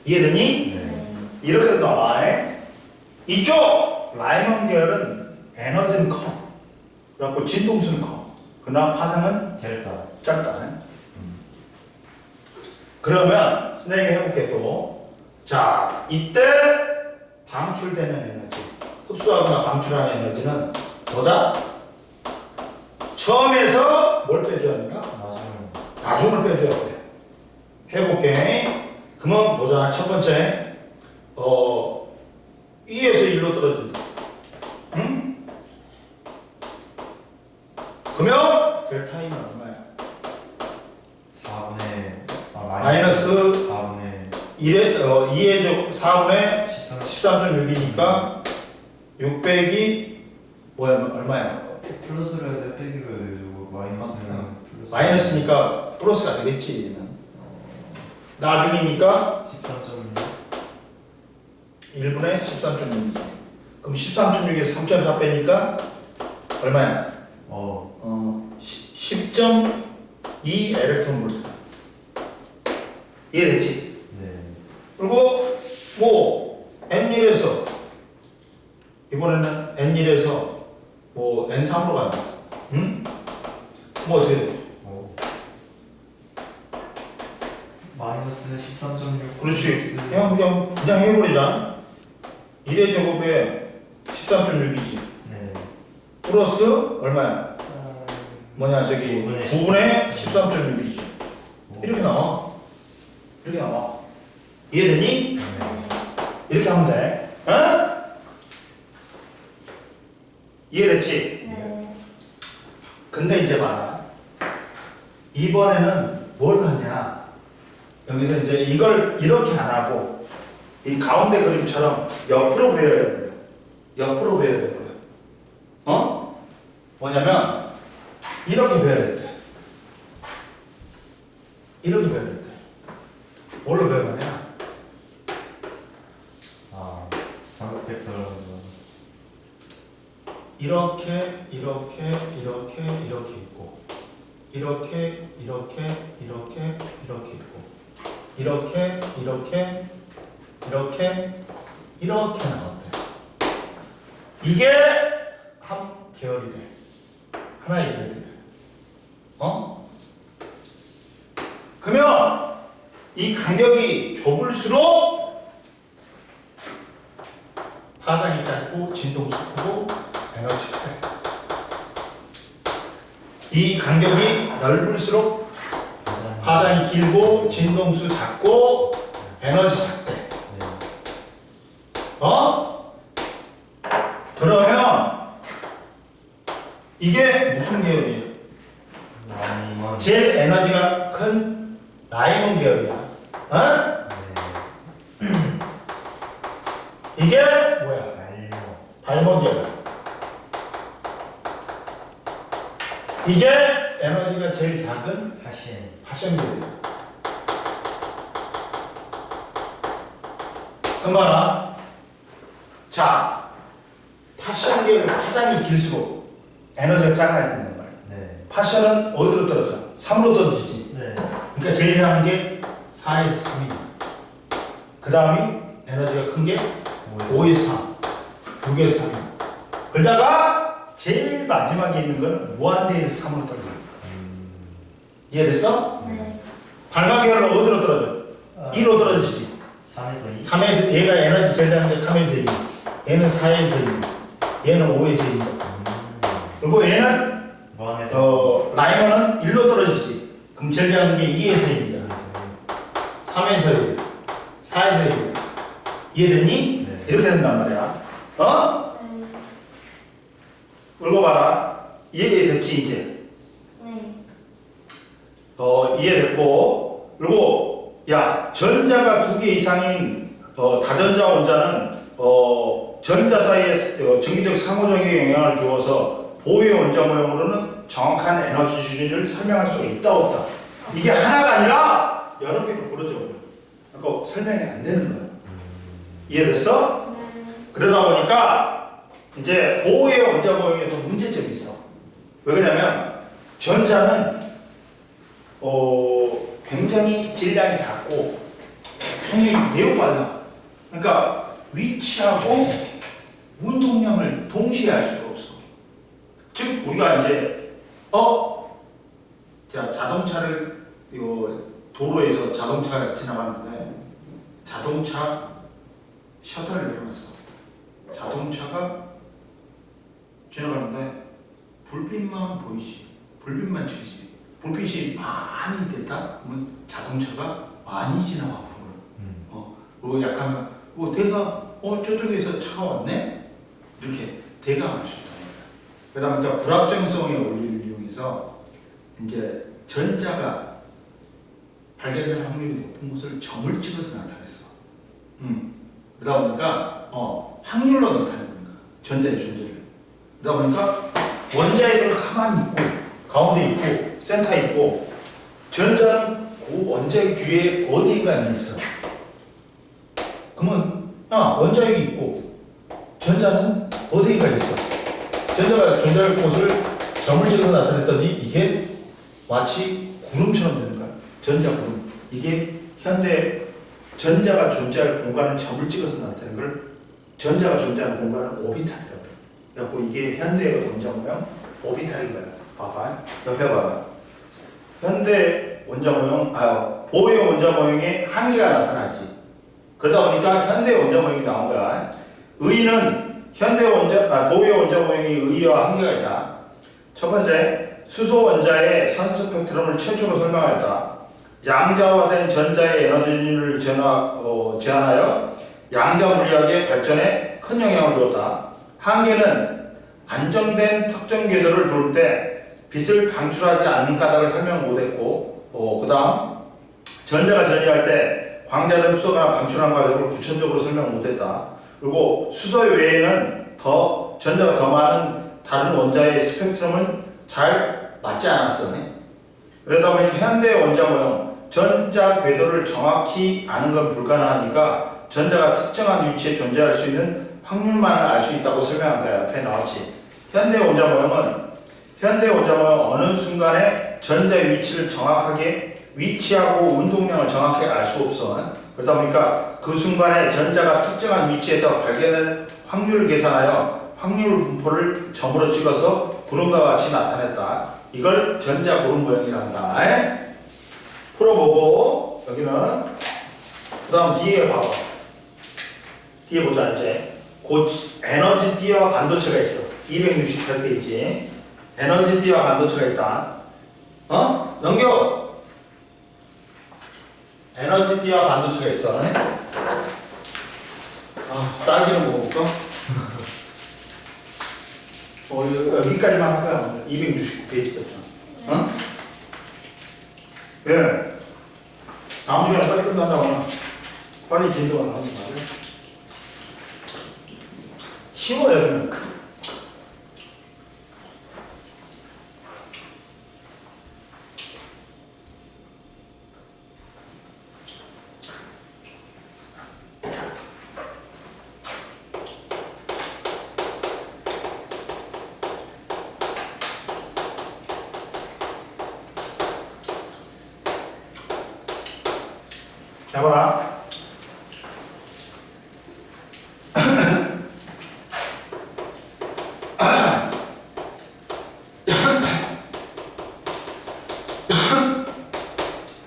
이해되니? 네. 이렇게 나와. 이쪽 라이먼 계열은 에너지는 커. 그래갖고 진동수는 커. 그러나 파장은 젤다. 짧다. 그러면 선생님이 해볼게 또. 자, 이때 방출되는 에너지, 흡수하거나 방출하는 에너지는 뭐다? 처음에서 뭘 빼줘야 합니까? 나중에. 나중을 빼줘야 돼. 해볼게. 그러면 보자. 첫 번째, 2에서 1로 떨어진다. 응? 그러면 델타 E는 얼마야? 4분의 마이너스 4분의 2의 4분의 13. 13.6이니까 6 빼기 뭐야? 얼마야? 플러스로 해야 돼, 빼기로 해야 돼. 저거 마이너스는 플러스. 마이너스니까 플러스가 되겠지. 얘는. 나중이니까 13.6. 1분의 13.6이지. 그럼 13.6에서 3.4 빼니까 얼마야? 10.2 엘렉트론 볼트. 이해됐지? 네. 그리고 뭐 N1에서 이번에는 N1에서 뭐 N3으로 간다. 응? 뭐 어떻게 돼? 마이너스 13.6. 그렇지. 그냥 해버리자. 1의 제곱에 13.6이지. 네. 플러스 얼마야? 뭐냐 저기 9분의 13.6이지. 이렇게 나와. 이렇게 나와. 이해되니? 네. 이렇게 하면 돼. 어? 이해됐지? 네. 근데 이제 봐라. 이번에는 뭘 하냐? 여기서 이제 이걸 이렇게 안 하고 이 가운데 그림처럼 옆으로 배워야 돼요. 옆으로 배워야 돼요. 뭐냐면 이렇게 배워야 돼. 이렇게 배워야 돼. 뭘로 배우느냐? 상스펙터라는 거. 이렇게 있고 이렇게 있고 이렇게 나왔대. 이게 한 계열이래. 하나의 계열이래. 그러면 이 간격이 좁을수록 파장이 짧고 진동수 크고 에너지가 세. 이 간격이 넓을수록 파장이 길고 진동수 작고 에너지 작대. 네. 그러면 이게 무슨 계열이야? 라이먼. 제일 에너지가 큰 라이몬 계열이야. 네. 이게 뭐야? 알려. 발모 계열. 이게 에너지가 제일 작은 파시엔. 파션계예요. 그러나 자, 파션계는 파장이 길수록 에너지가 작아야 된단 말이에요. 네. 파션은 어디로 떨어져? 3으로 떨어지지. 네. 그러니까 제일 작은 게 4에서 3이. 그 다음이 에너지가 큰 게 5에서 3, 6에서 3이. 그러다가 제일 마지막에 있는 건 무한대에서 3으로 떨어져요. 이해됐어? 네. 발광계열은 어디로 떨어져? 2로 떨어지지. 3에서 2. 3에서 얘가 에너지 제일 작은 게 3에서 2. 얘는 4에서 2. 얘는 5에서 2. 그리고 얘는 무한에서. 라이머는 1로 떨어지지. 그럼 제일 작은 게 2에서 2입니다. 3에서 1. 4에서 1. 이해됐니? 네. 이렇게 된단 말이야. 어? 네. 읽어봐라. 이해됐지 이제? 네. 이해됐고. 그리고 야, 전자가 2개 이상인 다전자 원자는 전자 사이에 정기적 상호작용에 영향을 주어서 보유의 원자 모형으로는 정확한 에너지 주기를 설명할 수가 있다 없다. 이게 하나가 아니라 여러 개로 벌어져 버려. 그러니까 설명이 안 되는 거야. 이해됐어? 네. 그러다 보니까 이제 보유의 원자 모형에도 문제점이 있어. 왜 그러냐면 전자는 굉장히 질량이 작고 성능이 매우 빨라. 그러니까 위치하고 운동량을 동시에 알 수가 없어. 즉 우리가 이제 자 자동차를 도로에서 자동차가 지나가는데 자동차 셔터를 내려놨어. 자동차가 지나가는데 불빛만 보이지. 불빛만 찍히지. 불빛이 많이 됐다? 그러면 자동차가 많이 지나가 버려. 그리고 약하면 대가 저쪽에서 차가 왔네? 이렇게 대강할 수 있다. 그 다음에 불확정성의 원리를 이용해서 이제 전자가 발견될 확률이 높은 곳을 점을 찍어서 나타냈어. 그러다 보니까 확률로 나타내는 거야. 전자의 존재를. 그러다 보니까 원자핵은 가만히 있고 가운데 있고 센터에 있고 전자는 그 원자핵 주위에 어디인가에 있어. 그러면 원자핵이 있고 전자는 어디인가 있어. 전자가 존재할 곳을 점을 찍어서 나타냈더니 이게 마치 구름처럼 되는 거야. 전자구름. 이게 현대 전자가 존재할 공간을 점을 찍어서 나타낸 걸 전자가 존재하는 공간을 오비탈이라고 해. 그래갖고 이게 현대의 원자 모형 오비탈인 거야. 봐봐. 옆에 봐봐. 현대 원자 모형, 보유의 원자 모형에 한계가 나타나지. 그러다 보니까 현대 원자 모형이 나온 거야. 의의는 보유의 원자 모형의 의의와 한계가 있다. 첫 번째, 수소 원자의 산소 스펙트럼을 최초로 설명하였다. 양자화된 전자의 에너지를 제한하여 양자 물리학의 발전에 큰 영향을 주었다. 한계는 안정된 특정 궤도를 돌 때 빛을 방출하지 않는 까닭을 설명 못했고, 그 다음 전자가 전이할 때 광자를 흡수하거나 방출하는 과정을 구체적으로 설명 못했다. 그리고 수소 외에는 전자가 더 많은 다른 원자의 스펙트럼은 잘 맞지 않았어. 그러다 보니 현대 원자 모형 전자 궤도를 정확히 아는 건 불가능하니까 전자가 특정한 위치에 존재할 수 있는 확률만을 알 수 있다고 설명한 거야. 옆에 나왔지. 현대 원자 모형은 어느 순간에 전자의 위치를 정확하게 위치하고 운동량을 정확하게 알 수 없어. 그러다 보니까 그 순간에 전자가 특정한 위치에서 발견될 확률을 계산하여 확률 분포를 점으로 찍어서 구름과 같이 나타냈다. 이걸 전자 구름 모형이란다. 풀어보고 여기는 그 다음 뒤에 봐봐. 뒤에 보자. 이제 곧 에너지띠와 반도체가 있어. 268페이지. 에너지띠와 반도체가 있다. 넘겨. 에너지띠와 반도체가 있어. 딸기는 먹어볼까? 여기까지만 할 거야. 269페이지까지. 왜? 다음 시간에 빨리 끝난다거나 빨리 진도가 나오는 거야. 쉬워요, 여기는. 자, 봐라.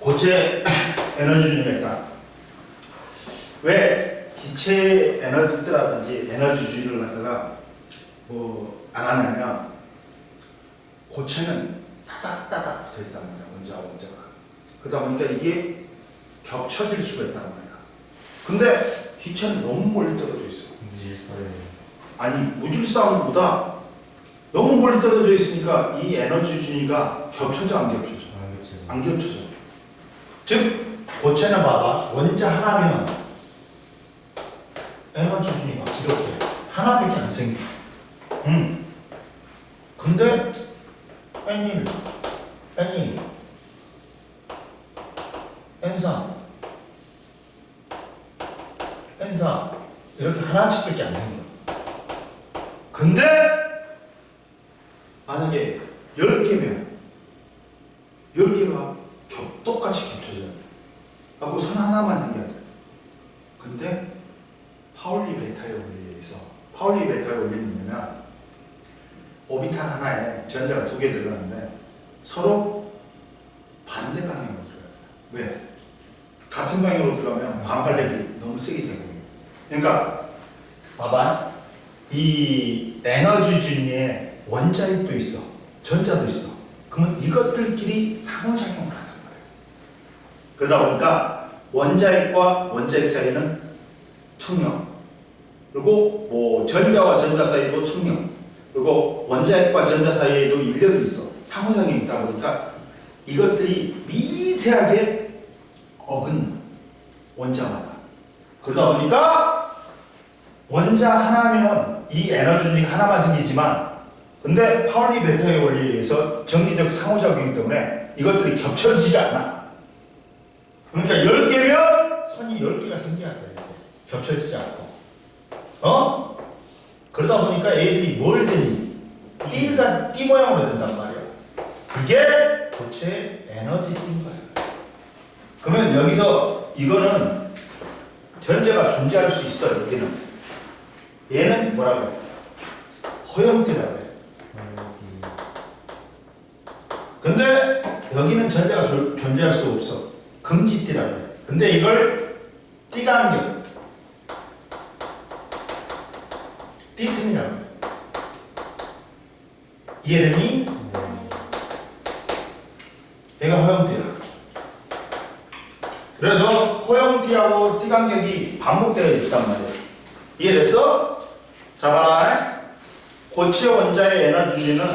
고체 에너지 준위가 있다. 왜 기체 에너지라든지 에너지 준위를 갖다가 뭐 안 하냐면 고체는 따닥따닥 붙어 있단 말이야. 원자와 원자가. 그러다 보니까 이게 겹쳐질 수가 있단 말이야. 근데 기체는 너무 멀리 떨어져 있어. 무질서에 아니 무질서함보다 너무 멀리 떨어져 있으니까 이 에너지 준위가 겹쳐져 안 겹쳐져? 안 겹쳐져. 즉 고체는 봐봐. 원자 하나면 에너지 준위가 이렇게 하나밖에 안 생겨. 근데 N1, N2, N3, N4 이렇게 하나씩밖에 안 생겨. 근데 만약에 10개면 10개가 똑같이 겹쳐져야 돼. 그리고 선 하나만 생겨야 돼. 근데 파울리 베타의 원리에 의해서 파울리 베타의 원리는 뭐냐면 오비탈 하나에 전자가 2개 들어가는데 서로 반대 방향으로 들어가야 돼. 왜? 같은 방향으로 들어가면 반발력이 너무 세게 되거든요. 그러니까 봐봐. 이 에너지 준위에 원자핵도 있어. 전자도 있어. 그러면 이것들끼리 상호작용을 한단 말이에요. 그러다 보니까 원자핵과 원자핵 사이는 청력, 그리고 뭐 전자와 전자 사이도 청력, 그리고 원자핵과 전자 사이에도 인력이 있어. 상호작용이 있다 보니까 이것들이 미세하게 어긋나. 원자마다. 그러다 보니까 원자 하나면 이 에너지 준위가 하나만 생기지만 근데 파울리 베타의 원리에 의해서 정리적 상호작용 때문에 이것들이 겹쳐지지 않아. 그러니까 10개면 선이 10개가 생겨야 돼. 이렇게. 겹쳐지지 않고. 그러다 보니까 애들이 뭘 되니? 띠 모양으로 된단 말이야. 그게 고체의 에너지 띠인 거야. 그러면 여기서 이거는 전자가 존재할 수 있어. 여기는. 얘는 뭐라고 해? 허용띠라고 해. 근데 여기는 전자가 존재할 수 없어. 금지띠라고 해. 근데 이걸 띠간격, 띠틈이라고 해. 이해되니? 얘가 허용띠야. 그래서 허용띠하고 띠간격이 반복되어 있단 말이야. 이해됐어? 자, 봐라. 고체 원자의 에너지 준위는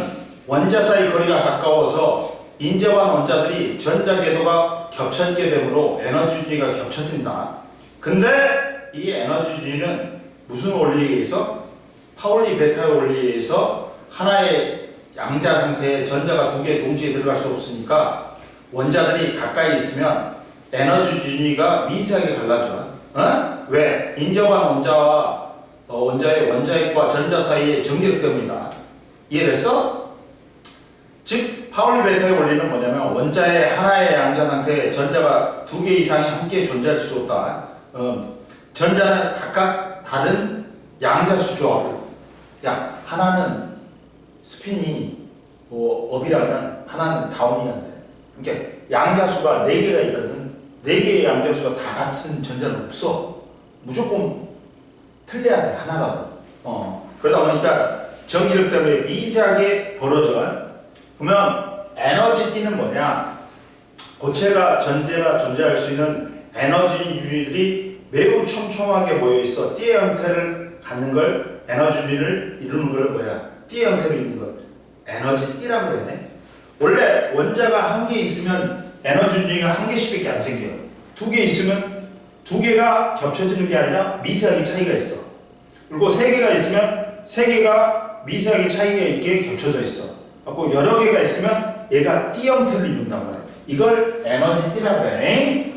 원자 사이 거리가 가까워서 인접한 원자들이 전자 궤도가 겹쳐지게 되므로 에너지 준위가 겹쳐진다. 근데 이 에너지 준위는 무슨 원리에 의해서? 파울리 베타의 원리에 의해서 하나의 양자 상태에 전자가 2개 동시에 들어갈 수 없으니까 원자들이 가까이 있으면 에너지 준위가 미세하게 갈라져. 왜? 인접한 원자와 원자의 원자핵과 전자 사이의 전기력 때문이다. 이해됐어? 즉 파울리 베타의 원리는 뭐냐면 원자의 하나의 양자 상태에 전자가 2개 이상이 함께 존재할 수 없다. 전자는 각각 다른 양자수 조합을. 야, 하나는 스핀이 업이라면 하나는 다운이 안 돼. 그러니까 양자수가 4개가 있거든. 4개의 양자수가 다 같은 전자는 없어. 무조건 틀려야 돼. 하나라도. 그러다 보니까 전기력 때문에 미세하게 벌어져. 그러면 에너지 T는 뭐냐? 고체가 전자가 존재할 수 있는 에너지 유닛들이 매우 촘촘하게 모여 있어. 띠의 형태를 갖는 걸 에너지 유닛을 이루는 걸 뭐야? 띠의 형태로 있는 걸 에너지 T라고 그러네. 원래 원자가 한 개 있으면 에너지 유닛가 한 개씩밖에 안 생겨. 2개 있으면 2개가 겹쳐지는 게 아니라 미세하게 차이가 있어. 그리고 3개가 있으면 3개가 미세하게 차이가 있게 겹쳐져 있어. 그리고 여러 개가 있으면 얘가 띠 형태를 이룬단 말이야. 이걸 에너지 T라고 그래.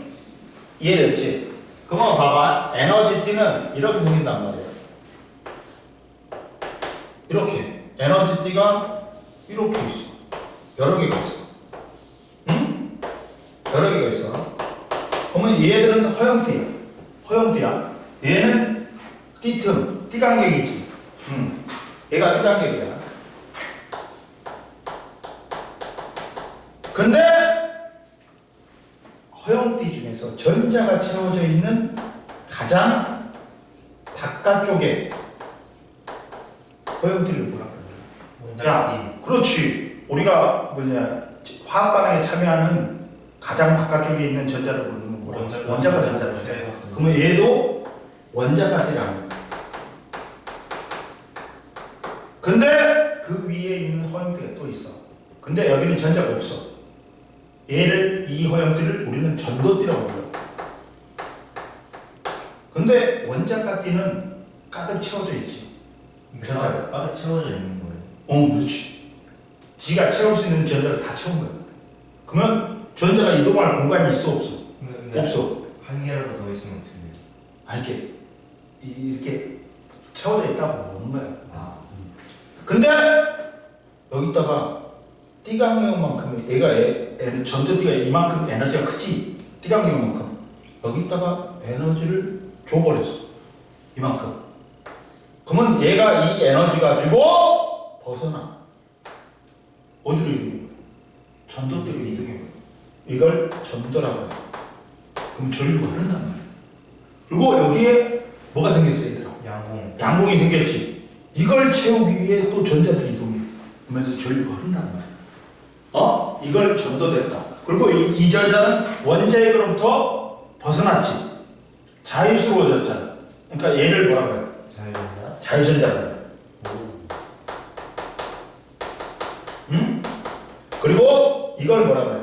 이해됐지? 그러면 봐봐. 에너지 T는 이렇게 생긴단 말이야. 이렇게. 에너지 T가 이렇게 있어. 여러 개가 있어. 응? 여러 개가 있어. 그러면 그러면 얘들은 허용띠야. 허용띠야. 얘는 띠틈, 띠간격이지. 얘가 띠간격이야. 근데 허용띠 중에서 전자가 채워져 있는 가장 바깥쪽에 허용띠를 뭐라 그래? 야, 그렇지. 우리가 뭐냐 화학 반응에 참여하는 가장 바깥쪽에 있는 전자를 부르는 뭐라? 원자가 전자를. 그러면 얘도 원자가 띠라는 거야. 근데 그 위에 있는 허용띠가 또 있어. 근데 여기는 전자가 없어. 얘를 이 허용띠를 우리는 전도띠라고 불러. 근데 원자가 띠는 가득 채워져 있지. 전자가 가득 채워져 있는 거예요. 그렇지. 지가 채울 수 있는 전자를 다 채운 거야. 그러면 전자가 이동할 공간이 있어 없어? 근데 없어. 한 개라도 더 있으면 어떻게 돼요? 이렇게 채워져 있다고 보는 거야. 아, 근데 여기다가 띠강경만큼 얘가 전도띠가 이만큼 에너지가 크지. 띠강경만큼 여기다가 에너지를 줘버렸어. 이만큼. 그러면 얘가 이 에너지 가지고 벗어나. 어디로 이동해? 전도띠로 이동해. 이걸 전도라고 해. 그럼 전류가 흐른단 말이야. 그리고 여기에 뭐가 생겼어 얘들아? 양봉이 생겼지. 이걸 채우기 위해 또 전자들이 이동해. 그러면서 전류가 흐른단 말이야. 이걸 전도됐다. 그리고 이 전자는 원자핵으로부터 벗어났지. 자유스러워졌잖아. 그러니까 얘를 뭐라 그래? 자유전자? 자유전자라고 그래. 응? 그리고 이걸 뭐라 그래?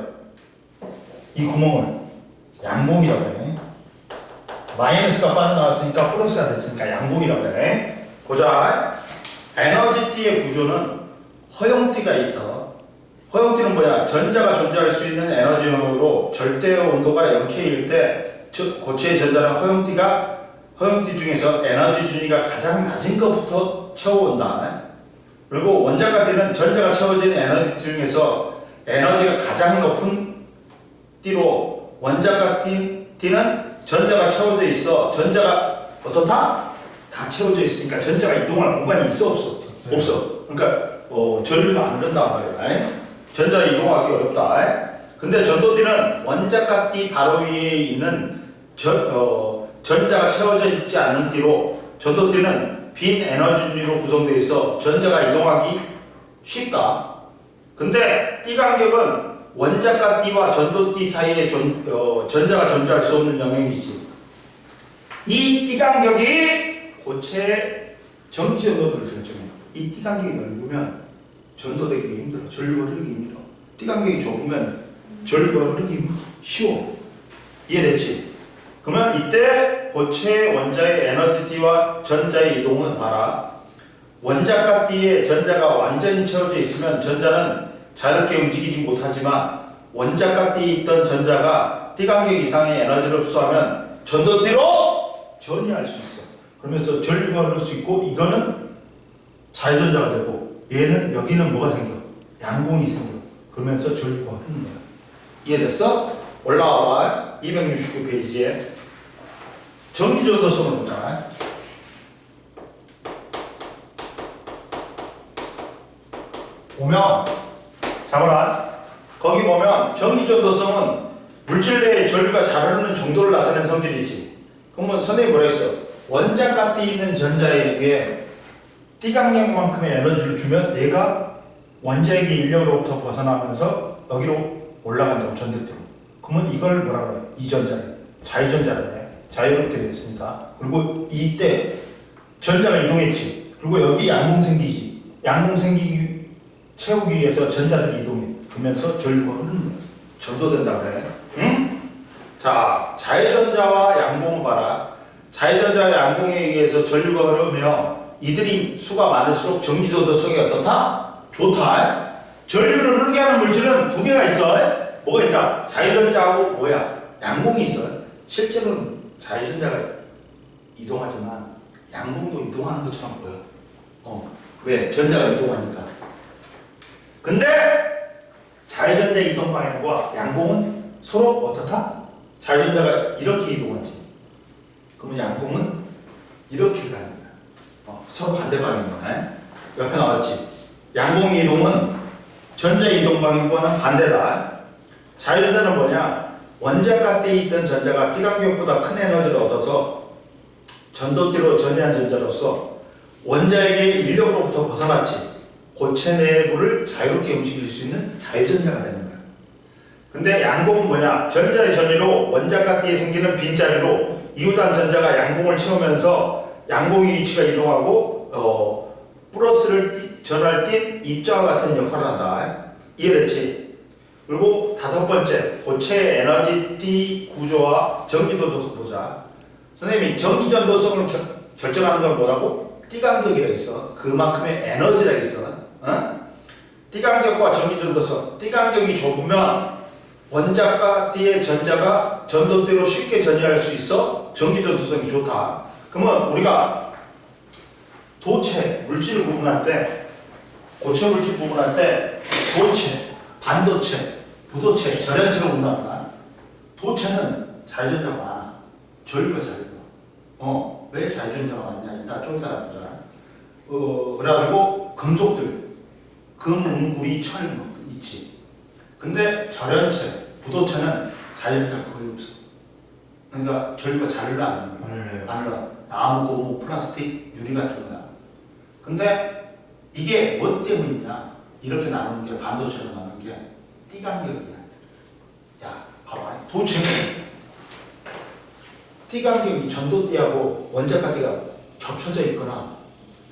이 구멍을 양봉이라고 해. 마이너스가 빠져나왔으니까 플러스가 됐으니까 양봉이라고 해. 보자. 에너지띠의 구조는 허용띠가 있다. 허용띠는 뭐야? 전자가 존재할 수 있는 에너지용으로 절대 온도가 0K일 때 고체의 전자는 허용띠 중에서 에너지 준위가 가장 낮은 것부터 채워온다. 그리고 원자가 띠는 전자가 채워진 에너지 중에서 에너지가 가장 높은 띠로 원자가 띠는 전자가 채워져 있어. 전자가 어떻다? 다 채워져 있으니까 전자가 이동할 공간이 있어 없어? 없어. 그러니까 전류가 안 된단 말이야. 전자가 이동하기 어렵다. 근데 전도띠는 원자가 띠 바로 위에 있는 전자가 채워져 있지 않은 띠로 전도띠는 빈 에너지 준위로 구성되어 있어 전자가 이동하기 쉽다. 근데 띠간격은 원자가 띠와 전도띠 사이에 전자가 존재할 수 없는 영역이지. 이 띠간격이 고체의 전기 전도를 결정해. 이 띠간격이 넓으면 전도되기가 힘들어. 전류가 흐르기 힘들어. 띠간격이 좁으면 전류가 흐르기 쉬워. 이해됐지? 그러면 이때 고체 원자의 에너지띠와 전자의 이동은 봐라. 원자가 띠에 전자가 완전히 채워져 있으면 전자는 자유롭게 움직이지 못하지만 원자가 띠에 있던 전자가 띠간격 이상의 에너지를 흡수하면 전도띠로 전이할 수 있어. 그러면서 전류가 흐를 수 있고 이거는 자유전자가 되고 얘는 여기는 뭐가 생겨? 양봉이 생겨. 그러면서 전류가 흐르는 거야. 이해됐어? 올라와봐. 269페이지에 전기전도성을 보자. 보면 잡아라. 거기 보면 전기전도성은 물질 내에 전류가 잘 흐르는 정도를 나타내는 성질이지. 그러면 선생님이 뭐라 했어? 원자가 띠 있는 전자에게 띠강량만큼의 에너지를 주면 얘가 원자핵의 인력으로부터 벗어나면서 여기로 올라간다고 전도띠로. 그러면 이걸 뭐라 그래? 이 전자를 자유전자를 해. 자유롭게 됐으니까. 그리고 이때 전자가 이동했지. 그리고 여기 양봉 생기지. 양봉 생기기 채우기 위해서 전자들이 이동해. 그러면서 전류가 흐르는 거야. 전도된다 그래. 응? 자, 자유전자와 양봉을 봐라. 자유전자와 양봉에 의해서 전류가 흐르며 이들이 수가 많을수록 전기전도성이 어떻다? 좋다. 전류를 흐르게 하는 물질은 두 개가 있어. 뭐가 있다? 자유전자하고 뭐야? 양봉이 있어. 실제로는 자유전자가 이동하지만 양봉도 이동하는 것처럼 보여. 왜? 전자가 이동하니까. 근데 자유전자 이동 방향과 양봉은 서로 어떻다? 자유전자가 이렇게 이동하지. 그러면 양공은 이렇게 가는 거야. 서로 반대 방향인 거네. 옆에 나왔지. 양공의 이동은 전자의 이동 방향과는 반대다. 자유전자는 뭐냐? 원자가 띠에 있던 전자가 띠간격보다 큰 에너지를 얻어서 전도띠로 전이한 전자로서 원자에게 인력으로부터 벗어났지. 고체 내부를 자유롭게 움직일 수 있는 자유전자가 되는 거야. 근데 양공은 뭐냐? 전자의 전위로 원자가 띠에 생기는 빈자리로 이웃한 전자가 양공을 채우면서 양공의 위치가 이동하고 플러스를 전할 띤 입자와 같은 역할을 한다. 이해됐지? 그리고 다섯 번째, 고체 에너지 띠 구조와 전기전도성 보자. 선생님이 전기전도성을 결정하는 건 뭐라고? 띠간격이라고 있어. 그만큼의 에너지라고 있어. 띠간격과 전기전도성. 띠간격이 좁으면 원자가 띠의 전자가 전도띠로 쉽게 전이할 수 있어. 전기전도성이 좋다. 그러면 우리가 도체, 물질을 구분할 때, 고체 물질 구분할 때 도체, 반도체, 부도체, 절연체로 구분한다. 도체는 자유전자가 많아. 전류가 잘 들어. 왜 자유전자가 많냐? 일단 좀 이따 보자. 그래가지고 금속들, 금, 은, 구리, 철 있지. 근데 절연체, 부도체는 자유전자가 거의 없어. 그러니까 전류가 잘 흘러 안 흘러? 안 흘러. 나무, 고무, 플라스틱, 유리 같은 거야. 근데 이게 뭐 때문이냐? 이렇게 나누는 게 반도체로 나누는 게 띠간격이야. 야, 봐봐. 도체는 띠간격이 전도띠하고 원자가 띠가 겹쳐져 있거나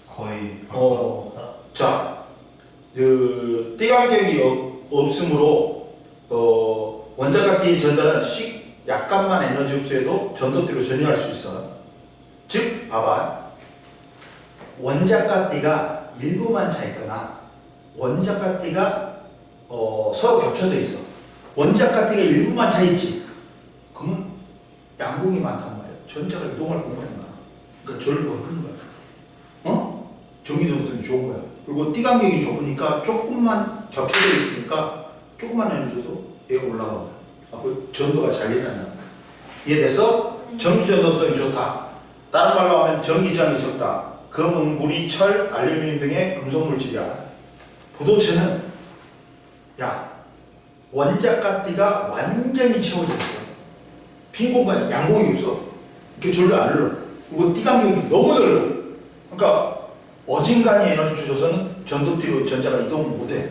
거의 자, 그 띠간격이 없으므로 원자가 띠의 전자는 약간만 에너지 흡수해도 전도띠로 전이할 수 있어. 즉, 봐봐. 원자가 띠가 일부만 차 있거나 원자가 띠가 서로 겹쳐져 있어. 원자가 띠가 일부만 차 있지. 그러면 양공이 많단 말이야. 전자가 이동할 공간이 많아. 그러니까 전류가 흐르는 거야. 전기전도성이 좋은 거야. 그리고 띠간격이 좁으니까 조금만 겹쳐져 있으니까 조금만 에너지도 얘가 올라가는 거야. 그 전도가 잘 일어난다. 이해돼서 전기전도성이 좋다. 다른 말로 하면 전기장이 적다. 금, 은, 구리, 철, 알루미늄 등의 금속물질이야. 부도체는 원자가 띠가 완전히 채워져 있어. 빈 공간이 양공이 없어. 이렇게 전류 안 흘러. 그리고 띠간격이 너무 넓어. 그러니까 어진간히 에너지 주셔서는 전도띠로 전자가 이동을 못해.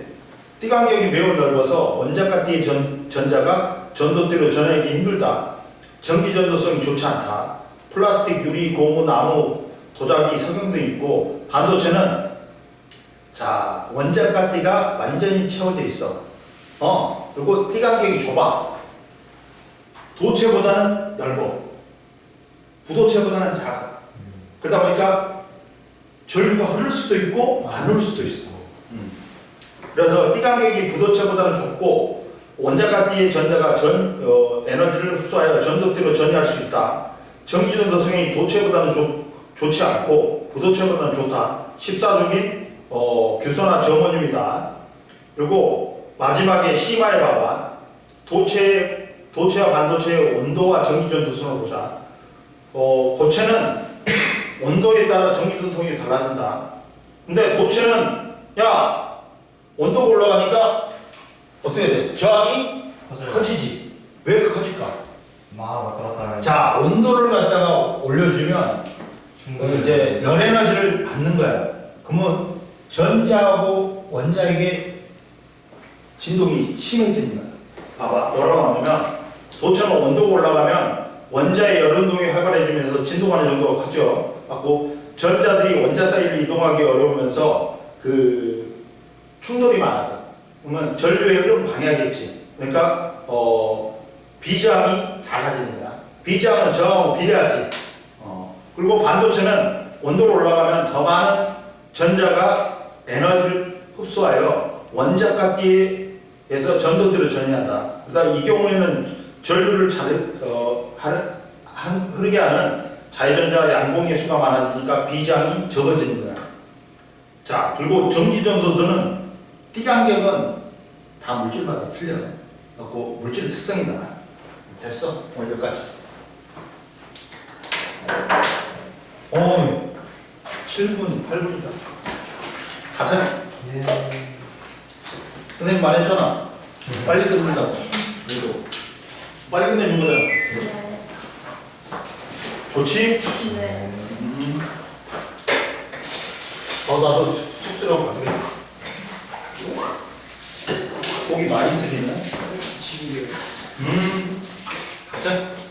띠간격이 매우 넓어서 원자가 띠의 전자가 전도띠로 전하기 힘들다. 전기전도성이 좋지 않다. 플라스틱, 유리, 고무, 나무, 도자기, 석영 등 있고 반도체는 원자가 띠가 완전히 채워져 있어. 그리고 띠간격이 좁아. 도체보다는 넓어. 부도체보다는 작아. 그러다 보니까 전류가 흐를 수도 있고 안 흐를 수도 있어. 그래서 띠간격이 부도체보다는 좁고 원자가 띠의 전자가 에너지를 흡수하여 전도띠로 전이할 수 있다. 전기전도성이 도체보다는 좋지 않고 부도체보다는 좋다. 14족인 규소나 저모늄이다. 그리고 마지막에 C마에 봐봐. 도체와 반도체의 온도와 전기전도성을 보자. 고체는 온도에 따라 전기전도성이 달라진다. 근데 도체는 온도가 올라가니까 어떻게 돼? 저항이 커지지. 왜 커질까? 왔다 갔다. 자, 온도를 갖다가 올려주면 이제 열 에너지를 받는 거야. 그러면 전자하고 원자에게 진동이 심해지는 거야. 봐봐. 뭐라고 하냐면 도체는 온도가 올라가면 원자의 열 운동이 활발해지면서 진동하는 정도가 커져. 갖고 전자들이 원자 사이를 이동하기 어려우면서 그 충돌이 많아져. 그러면 전류의 흐름을 방해하겠지. 그러니까 비저항이 작아지는 거야. 비저항은 저항하고 비례하지. 그리고 반도체는 온도가 올라가면 더 많은 전자가 에너지를 흡수하여 원자가 띠에서 전도띠로 전이한다. 그다음 이 경우에는 전류를 흐르게 하는 자유전자 양공의 수가 많아지니까 비장이 적어지는 거야. 자, 그리고 전기전도들은 띠간격은 다 물질마다 틀려. 그래서 물질의 특성이다. 됐어. 오늘 여기까지. 7분, 8분이다. 가자. 예. 선생님 말했잖아. 빨리 끝낸다고. 그래도 빨리 끝내는 거잖아. 네. 좋지? 네. 나도 숙제라고 가져야겠다. 속이 많이 쓰리네. 가자.